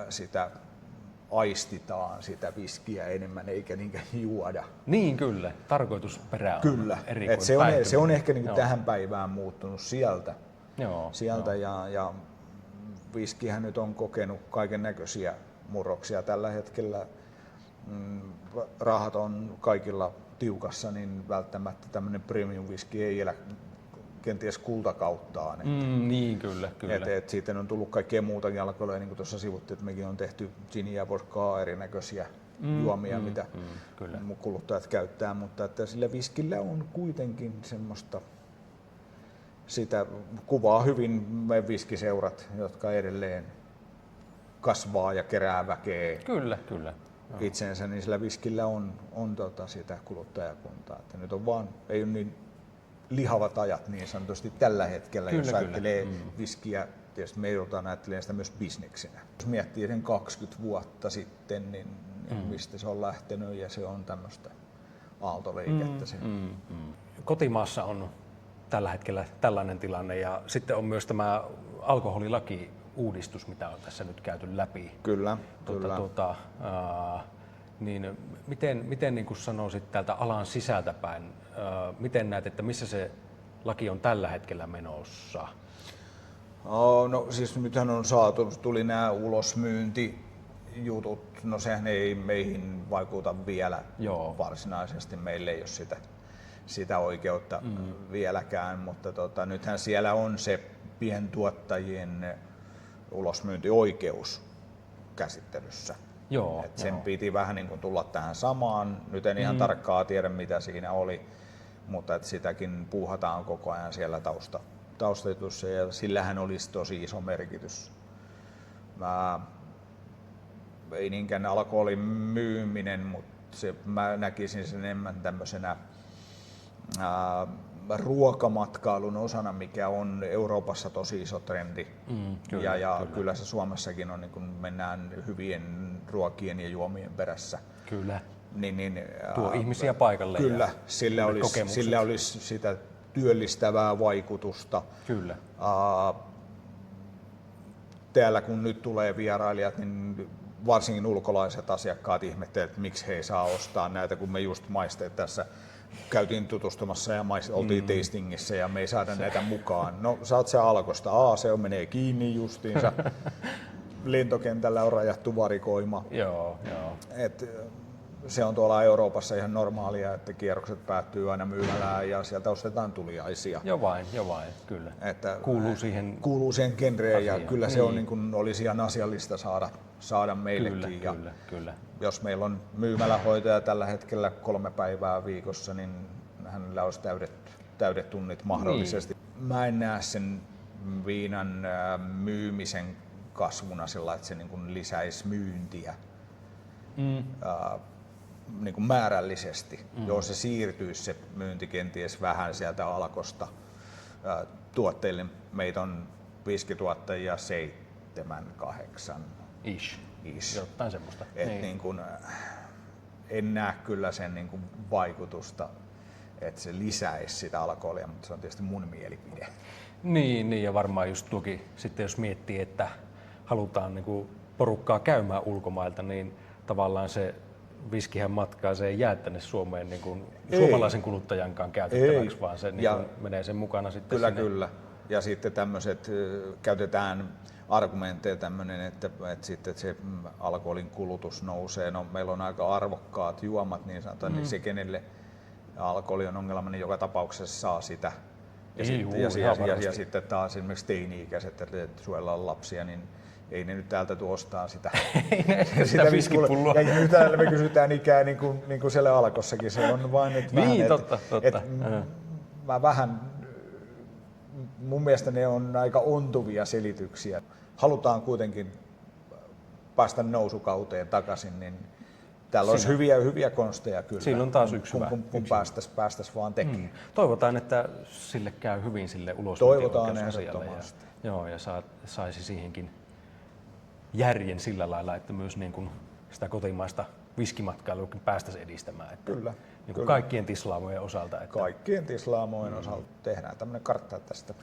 sitä aistitaan sitä viskiä enemmän eikä niinkään juoda. Niin kyllä, tarkoitusperä on kyllä. erikoinen. Se on ehkä niin tähän päivään muuttunut sieltä ja viskihän nyt on kokenut kaiken näköisiä murroksia tällä hetkellä. Rahat on kaikilla tiukassa, niin välttämättä tämmöinen premium whisky ei elä kenties kultakauttaan. Niin, kyllä. Et siitä on tullut kaikkea muutakin alkoholia, niin kuin tuossa sivuttiin, että mekin on tehty gin ja vodkaa erinäköisiä juomia, mitä kuluttajat käyttää, mutta että sillä viskillä on kuitenkin semmoista, sitä kuvaa hyvin meidän viskiseurat, jotka edelleen kasvaa ja kerää väkeä. Kyllä. Itsensä, niin sillä viskillä on sitä kuluttajakuntaa. Että nyt on vaan, ei ole niin lihavat ajat niin sanotusti tällä hetkellä, jos ajattelee viskiä, tietysti me joudutaan ajattelemaan sitä myös bisneksenä. Jos miettii sen 20 vuotta sitten, niin mistä se on lähtenyt ja se on tämmöistä aaltoliikettä. Kotimaassa on tällä hetkellä tällainen tilanne ja sitten on myös tämä alkoholilaki uudistus, mitä on tässä nyt käyty läpi. Kyllä. Niin miten niin kuin sanoisit täältä alan sisältä päin, miten näet, että missä se laki on tällä hetkellä menossa? No siis nythän on saatu, tuli nämä ulosmyyntijutut, no sehän ei meihin vaikuta vielä varsinaisesti, meillä ei ole sitä oikeutta vieläkään, mutta nythän siellä on se pientuottajien ulosmyyntioikeus käsittelyssä. Sen piti vähän niin kuin tulla tähän samaan. Nyt en ihan tarkkaa tiedä, mitä siinä oli, mutta että sitäkin puuhataan koko ajan siellä taustajutussa ja sillähän olisi tosi iso merkitys. Ei niinkään alkoholin myyminen, mutta mä näkisin sen enemmän tämmöisenä ruokamatkailun osana, mikä on Euroopassa tosi iso trendi. Kyllä se Suomessakin on, niin kun mennään hyvien ruokien ja juomien perässä. Kyllä. Niin, tuo ihmisiä paikalle. Kyllä, ja sillä olisi sitä työllistävää vaikutusta. Kyllä. Täällä kun nyt tulee vierailijat, niin varsinkin ulkolaiset asiakkaat ihmettelevät, että miksi he ei saa ostaa näitä, kun me just maisteet tässä käytiin tutustumassa ja oltiin tastingissa ja me ei saada näitä mukaan. No saat se Alkosta. Se menee kiinni justiinsa. Lentokentällä on rajattu varikoima. Joo. Se on tuolla Euroopassa ihan normaalia, että kierrokset päättyy aina myymälään ja sieltä ostetaan tuliaisia. Jo vain, kyllä. Että kuuluu siihen genreen ja kyllä niin. se on niin kuin, olisi ihan asiallista saada meillekin. Kyllä. Jos meillä on myymälähoitaja tällä hetkellä 3 päivää viikossa, niin hänellä olisi täydet tunnit mahdollisesti. Niin. Mä en näe sen viinan myymisen kasvuna sillä, että se niin kuin lisäisi myyntiä. Niin kuin määrällisesti, jos se siirtyisi se myynti kenties vähän sieltä Alkosta tuotteille. Meitä on viskituottajia 7-8 ish. Jotain semmoista. Niin kuin, en näe kyllä sen niin kuin vaikutusta, että se lisäisi sitä alkoholia, mutta se on tietysti mun mielipide. Niin ja varmaan just tuokin sitten jos miettii, että halutaan niin kuin porukkaa käymään ulkomailta, niin tavallaan se viskihän matkaa, se ei jää tänne Suomeen niin kuin suomalaisen kuluttajankaan käytettäväksi, vaan se niin kuin menee sen mukana sitten Kyllä. Ja sitten tämmöiset, käytetään argumentteja tämmöinen, että sitten se alkoholin kulutus nousee. No, meillä on aika arvokkaat juomat, niin sanotaan, niin se kenelle alkoholi on ongelma, niin joka tapauksessa saa sitä. Ja sitten taas esimerkiksi teini-ikäiset, että suojellaan lapsia, niin ei ne nyt täältä ostaa sitä, sitä viskipulloa. Ja nyt täällä me kysytään ikää niin kuin siellä Alkossakin, se on vain nyt vähän. Niin, totta. Mä vähän, mun mielestä ne on aika ontuvia selityksiä. Halutaan kuitenkin päästä nousukauteen takaisin, niin täällä olisi hyviä konsteja kyllä. Siinä on taas yksi kun päästäisiin vaan tekemään. Toivotaan, että sille käy hyvin sille ulosmyyntioikeusasialle. Ja saisi siihenkin järjen sillä lailla, että myös niin kuin sitä kotimaista viskimatkailua päästäisiin edistämään. Että kyllä. Niin kuin kaikkien tislaamojen osalta. Että kaikkien tislaamojen osalta tehdään tämmöinen kartta tästä.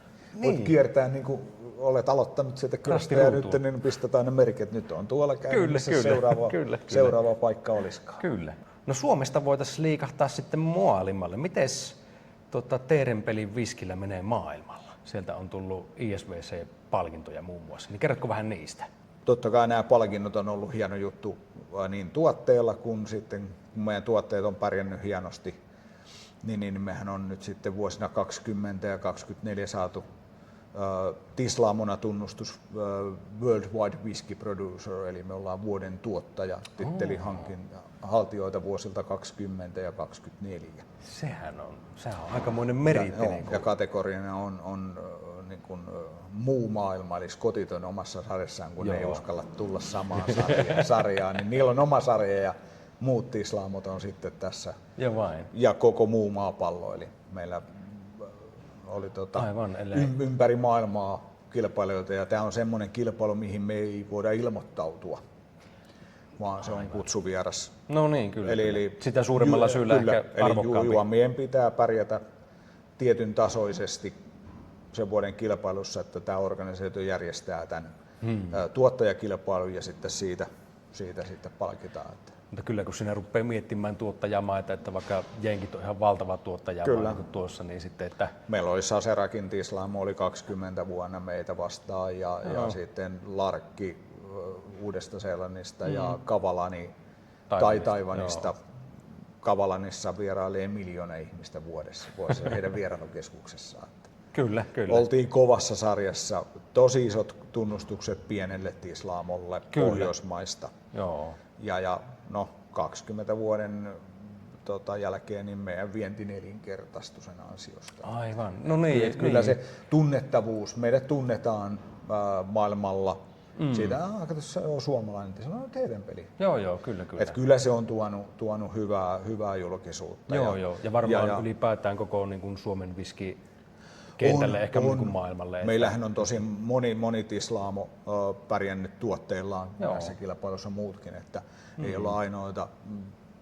Voit kiertää niin kuin olet aloittanut sieltä kylästä ja nyt niin pistetään ne merkit, nyt on tuolla käynyt, missä seuraava paikka olisikaan. Kyllä. No Suomesta voitaisiin liikahtaa sitten maailmalle. Mites Teerenpelin viskillä menee maailmalla? Sieltä on tullut ISVC-palkintoja muun muassa. Niin kerrotko vähän niistä? Totta kai nämä palkinnot on ollut hieno juttu niin tuotteella kuin sitten, kun meidän tuotteet on pärjännyt hienosti, niin mehän on nyt sitten vuosina 20 ja 24 saatu Tislaamona tunnustus Worldwide Whisky Producer, eli me ollaan vuoden tuottaja, tittelin haltijoita vuosilta 20 ja 24. Sehän on aikamoinen meriitti. Ja kategoriana on niin kuin muu maailma, eli skotit on omassa sarjassaan, kun ne ei uskalla tulla samaan sarjaan, niin niillä on oma sarja ja muut tislaamot on sitten tässä. Ja koko muu maapallo, eli meillä oli ympäri maailmaa kilpailijoita, ja tämä on semmoinen kilpailu, mihin me ei voida ilmoittautua, vaan se on kutsuvieras. No niin, kyllä. Eli sitä suuremmalla syyllä ehkä arvokkaampi. Eli juomien pitää pärjätä tietyn tasoisesti sen vuoden kilpailussa, että tämä organisaatio järjestää tämän tuottajakilpailun ja sitten siitä sitten palkitaan. Mutta kyllä kun sinä rupeaa miettimään tuottajamaita, että vaikka jenkit on ihan valtava tuottajamaa niin tuossa, niin sitten että meillä oli Saserakin Tislaamo oli 20 vuonna meitä vastaan ja sitten Larkki Uudesta-Seelannista ja Kavalani Taiwanista. Kavalanissa vierailee 1 miljoona ihmistä vuodessa heidän vierailukeskuksessaan. Kyllä. Oltiin kovassa sarjassa, tosi isot tunnustukset pienelle Tislaamolle Pohjoismaista. Joo. Ja 20 vuoden jälkeen niin meidän vienti 4-kertaistui sen ansiosta. Aivan. No niin. Kyllä se tunnettavuus, meidät tunnetaan maailmalla Siitä se on suomalainen, se on teerenpeli. Joo, kyllä. Et kyllä se on tuonut hyvää julkisuutta. Joo. Ja varmaan ylipäätään koko niin kuin Suomen viskikentälle, ehkä niin kuin maailmalle. Meillähän on tosi moni tislaamo pärjännyt tuotteillaan näissä kilpailuissa muutkin, että ei olla ainoita.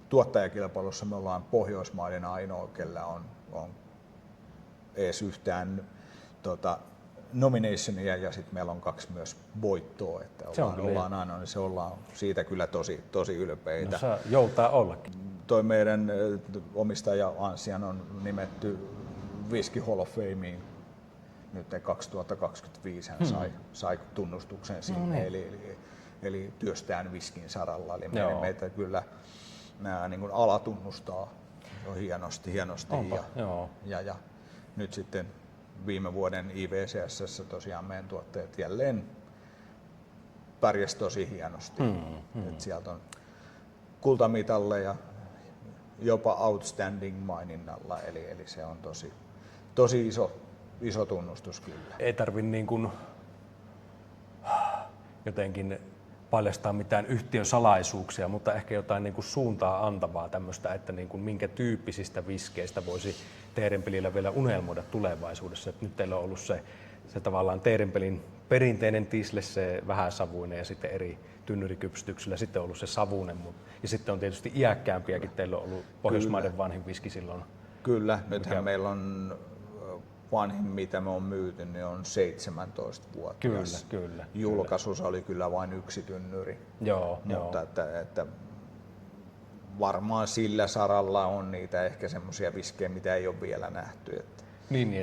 Tuottajakilpailussa me ollaan Pohjoismaiden ainoa, kellä on edes yhtään nominationia ja sitten meillä on 2 myös voittoa, että ollaan ainoa, niin se ollaan siitä kyllä tosi ylpeitä. No, joutaa ollakin. Toi meidän omistaja Ansian on nimetty Whisky Hall of Fameen. Nyt 2025 hän sai tunnustuksen sinne, eli työstään whiskin saralla. Eli meitä kyllä niin kuin ala tunnustaa hienosti. Ja nyt sitten viime vuoden IVCS:ssä tosiaan meidän tuotteet jälleen pärjäs tosi hienosti. Et sieltä on kultamitalleja jopa outstanding maininnalla, eli se on tosi iso tunnustus kyllä. Ei tarvitse niin kuin jotenkin paljastaa mitään yhtiön salaisuuksia, mutta ehkä jotain niin kuin suuntaa antavaa tämmöistä, että niin kuin minkä tyyppisistä viskeistä voisi teerenpelillä vielä unelmoida tulevaisuudessa. Et nyt teillä on ollut se tavallaan teerenpelin perinteinen tisle, se vähäsavuinen ja sitten eri tynnyrikypsytyksillä sitten on ollut se savuinen. Ja sitten on tietysti iäkkäämpiäkin, teillä on ollut Pohjoismaiden vanhin viski silloin. Kyllä, nythän meillä on vanhin, mitä me on myyty, niin on 17-vuotias. Kyllä. Julkaisussa oli kyllä vain 1 tynnyri. Mutta että varmaan sillä saralla on niitä ehkä semmoisia viskejä, mitä ei ole vielä nähty.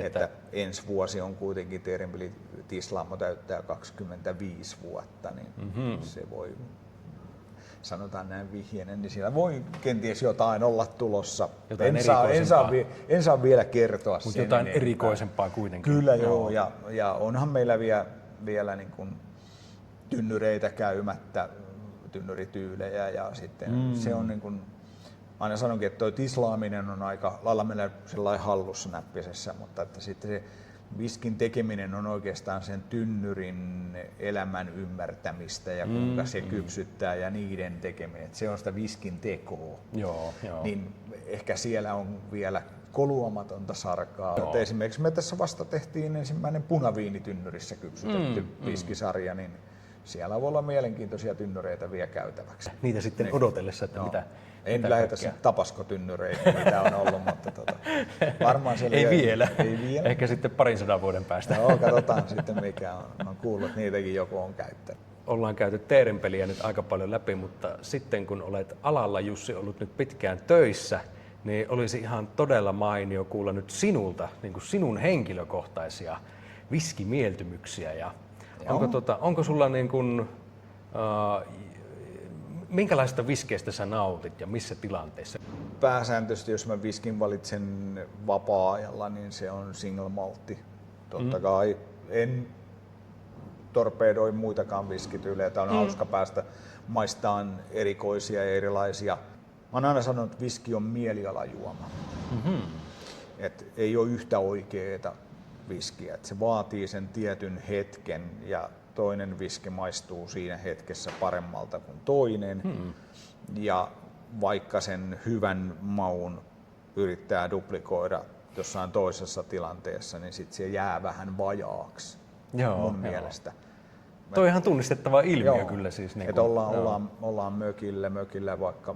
Että ensi vuosi on kuitenkin teerenpeli tislaamo täyttää 25 vuotta, niin se voi, sanotaan näin vihjeinen, niin siellä voi kenties jotain olla tulossa. En saa vielä kertoa sen. Mutta jotain erikoisempaa kuitenkin. Kyllä joo, ja onhan meillä vielä niin kuin tynnyreitä käymättä, tynnyrityylejä, ja sitten se on niin kuin, aina sanonkin, että toi tislaaminen on aika lailla meillä sellainen hallussa näppisessä, mutta että sitten se viskin tekeminen on oikeastaan sen tynnyrin elämän ymmärtämistä ja kuinka se kypsyttää ja niiden tekeminen. Että se on sitä viskin tekoa. Joo. Niin ehkä siellä on vielä koluamatonta sarkaa. Että esimerkiksi me tässä vasta tehtiin ensimmäinen punaviinitynnyrissä kypsytetty viskisarja, niin siellä voi olla mielenkiintoisia tynnyreitä vielä käytäväksi. Niitä sitten odotellessa, että mitä En lähetä sen tapaskotynnyreihin, mitä on ollut, mutta varmaan se ei vielä. Ehkä sitten 200 vuoden päästä. No, katsotaan sitten mikä on. Olen kuullut, että niitäkin joku on käyttänyt. Ollaan käyty teerenpeliä nyt aika paljon läpi, mutta sitten kun olet alalla, Jussi, ollut nyt pitkään töissä, niin olisi ihan todella mainio kuulla nyt sinulta, niin kuin sinun henkilökohtaisia viskimieltymyksiä. Ja onko sulla niin kuin, minkälaista viskeistä sä nautit ja missä tilanteissa? Pääsääntöisesti, jos mä viskin valitsen vapaa-ajalla, niin se on single maltti. Totta kai en torpedoi muitakaan viskityyleitä. On hauska päästä maistamaan erikoisia ja erilaisia. Mä oon aina sanonut, että viski on mielialajuoma. Et ei ole yhtä oikeeta viskiä. Et se vaatii sen tietyn hetken ja toinen viski maistuu siinä hetkessä paremmalta kuin toinen. Ja vaikka sen hyvän maun yrittää duplikoida jossain toisessa tilanteessa, niin sitten se jää vähän vajaaksi mun mielestä. Toi on ihan tunnistettava ilmiö kyllä siis. Niin että ollaan mökillä vaikka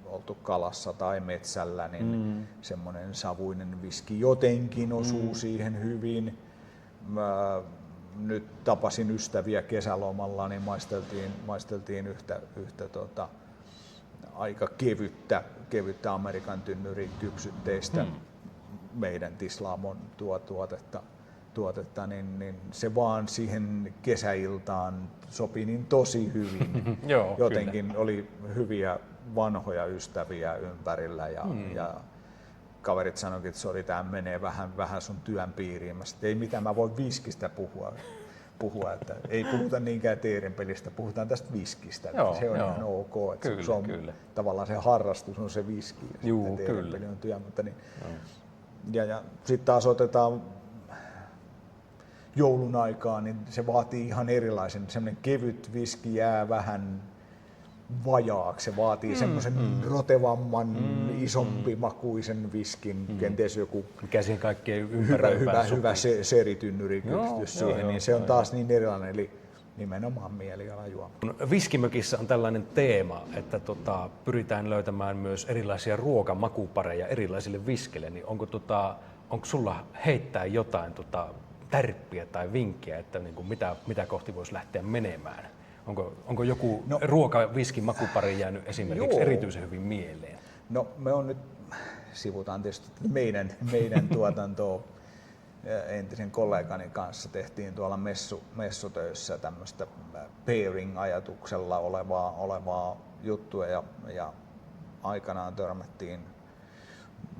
oltu kalassa tai metsällä, niin semmoinen savuinen viski jotenkin osuu siihen hyvin. Mä nyt tapasin ystäviä kesälomalla, niin maisteltiin yhtä aika kevyttä Amerikan tynnyrikypsytteistä meidän tislaamon tuotetta, niin se vaan siihen kesäiltaan sopi niin tosi hyvin. Joo, jotenkin kyllä. Oli hyviä vanhoja ystäviä ympärillä ja kaverit sanoikin, että sori, tämä menee vähän sun työn piiriin. Mä sanoin, ei mitään, mä voin viskistä puhua, että ei puhuta niinkään teerenpelistä, puhutaan tästä viskistä. Se on ihan ok, että kyllä, se on tavallaan se harrastus on se viski ja sitten teerenpeli on työ. Mutta niin, ja sitten taas otetaan, joulun aikaan, niin se vaatii ihan erilaisen. Semmoinen kevyt viski jää vähän vajaaksi. Se vaatii semmoisen rotevamman, isompi makuisen viskin, kenties joku Mikä siihen kaikkeen ympäröivään hyvä sopii. seritynnyri Joo, kytkös siihen, joo, niin se on taas niin erilainen. Eli nimenomaan mielialajuoma. Viskimökissä on tällainen teema, että pyritään löytämään myös erilaisia ruokamakupareja erilaisille viskeille. Niin onko sulla heittää jotain tärppiä tai vinkkiä, että niin kuin mitä kohti voisi lähteä menemään? Onko joku ruoka-viskimakupari jäänyt esimerkiksi erityisen hyvin mieleen? No me on nyt, sivutaan tietysti meidän tuotantoa. Entisen kollegani kanssa tehtiin tuolla messutöissä tämmöistä pairing-ajatuksella olevaa juttua ja aikanaan törmättiin,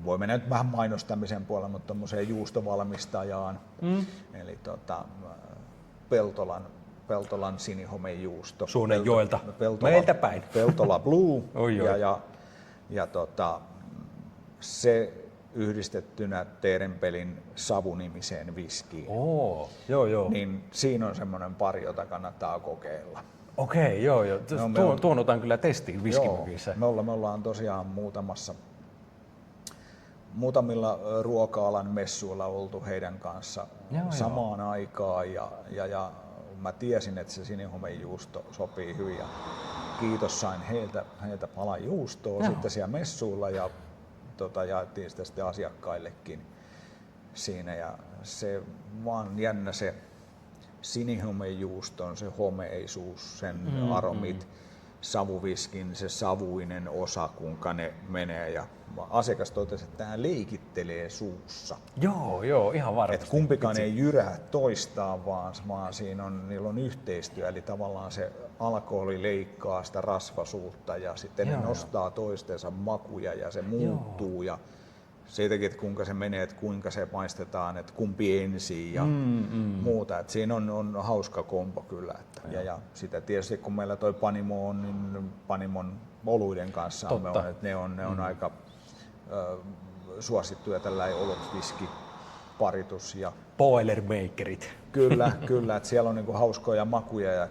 voi mennä nyt vähän mainostamisen puolella, mutta tommoseen juustovalmistajaan, eli Peltolan sinihomejuusto. Suonenjoelta, meiltä päin. Peltola Blue Oi. ja se yhdistettynä Teerenpelin savunimiseen viskiin. Joo. Niin siinä on semmoinen pari, jota kannattaa kokeilla. Okei, joo. No, Tuon otan kyllä testiin viskimökissä. Me ollaan tosiaan muutamilla ruoka-alan messuilla oltu heidän kanssa samaan aikaan ja mä tiesin, että se sinihomejuusto sopii hyvin ja kiitos, sain heiltä palan juustoa sitten siellä messuilla ja jaettiin sitä sitten asiakkaillekin siinä ja se vaan jännä se sinihomejuuston, se homeisuus, sen aromit, savuviskin, se savuinen osa, kuinka ne menee ja asiakas totesi, että tämä leikittelee suussa. Joo, ihan varmasti. Et kumpikaan ei jyrää toistaan, vaan niillä on yhteistyö, eli tavallaan se alkoholi leikkaa sitä rasvasuutta ja sitten ne nostaa toistensa makuja ja se muuttuu ja siitäkin, että kuinka se menee, että kuinka se maistetaan, että kumpi ensin ja muuta. Et siinä on hauska kombo kyllä. Ja sitä tietysti kun meillä toi Panimo on, niin Panimon oluiden kanssa että ne on aika suosittuja tällainen olutviskiparitus. Ja Boilermakerit. Kyllä, että siellä on niinku hauskoja makuja ja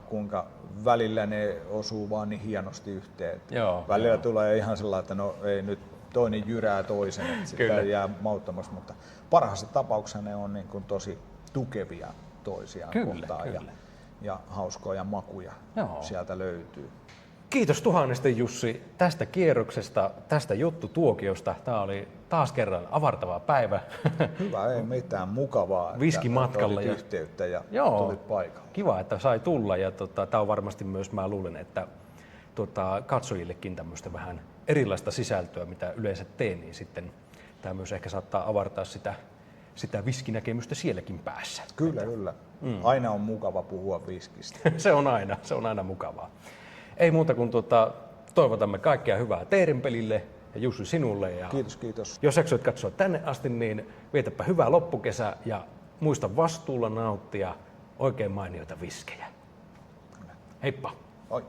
kuinka välillä ne osuu vaan niin hienosti yhteen. Välillä tulee ihan sellainen, että no ei nyt toinen jyrää toisen, että sitä jää mauttamassa, mutta parhaassa tapauksessa ne on niin kuin tosi tukevia toisiaan kohtaan ja hauskoja makuja sieltä löytyy. Kiitos tuhannesti Jussi tästä kierroksesta, tästä juttutuokiosta. Tämä oli taas kerran avartava päivä. Hyvä, ei mitään, mukavaa, Viskimatkalla että yhteyttä ja tulit paikalle. Kiva, että sai tulla ja tämä on varmasti myös, mä luulen, että katsojillekin tämmöistä vähän erilaista sisältöä, mitä yleensä teen, niin sitten tämä myös ehkä saattaa avartaa sitä viskinäkemystä sielläkin päässä. Kyllä. Aina on mukava puhua viskistä. se on aina mukavaa. Ei muuta kuin toivotamme kaikkea hyvää Teerenpelille ja Jussi sinulle. Ja Kiitos. Jos jaksoit katsoa tänne asti, niin vietäpä hyvää loppukesä ja muista vastuulla nauttia oikein mainioita viskejä. Heippa! Oi.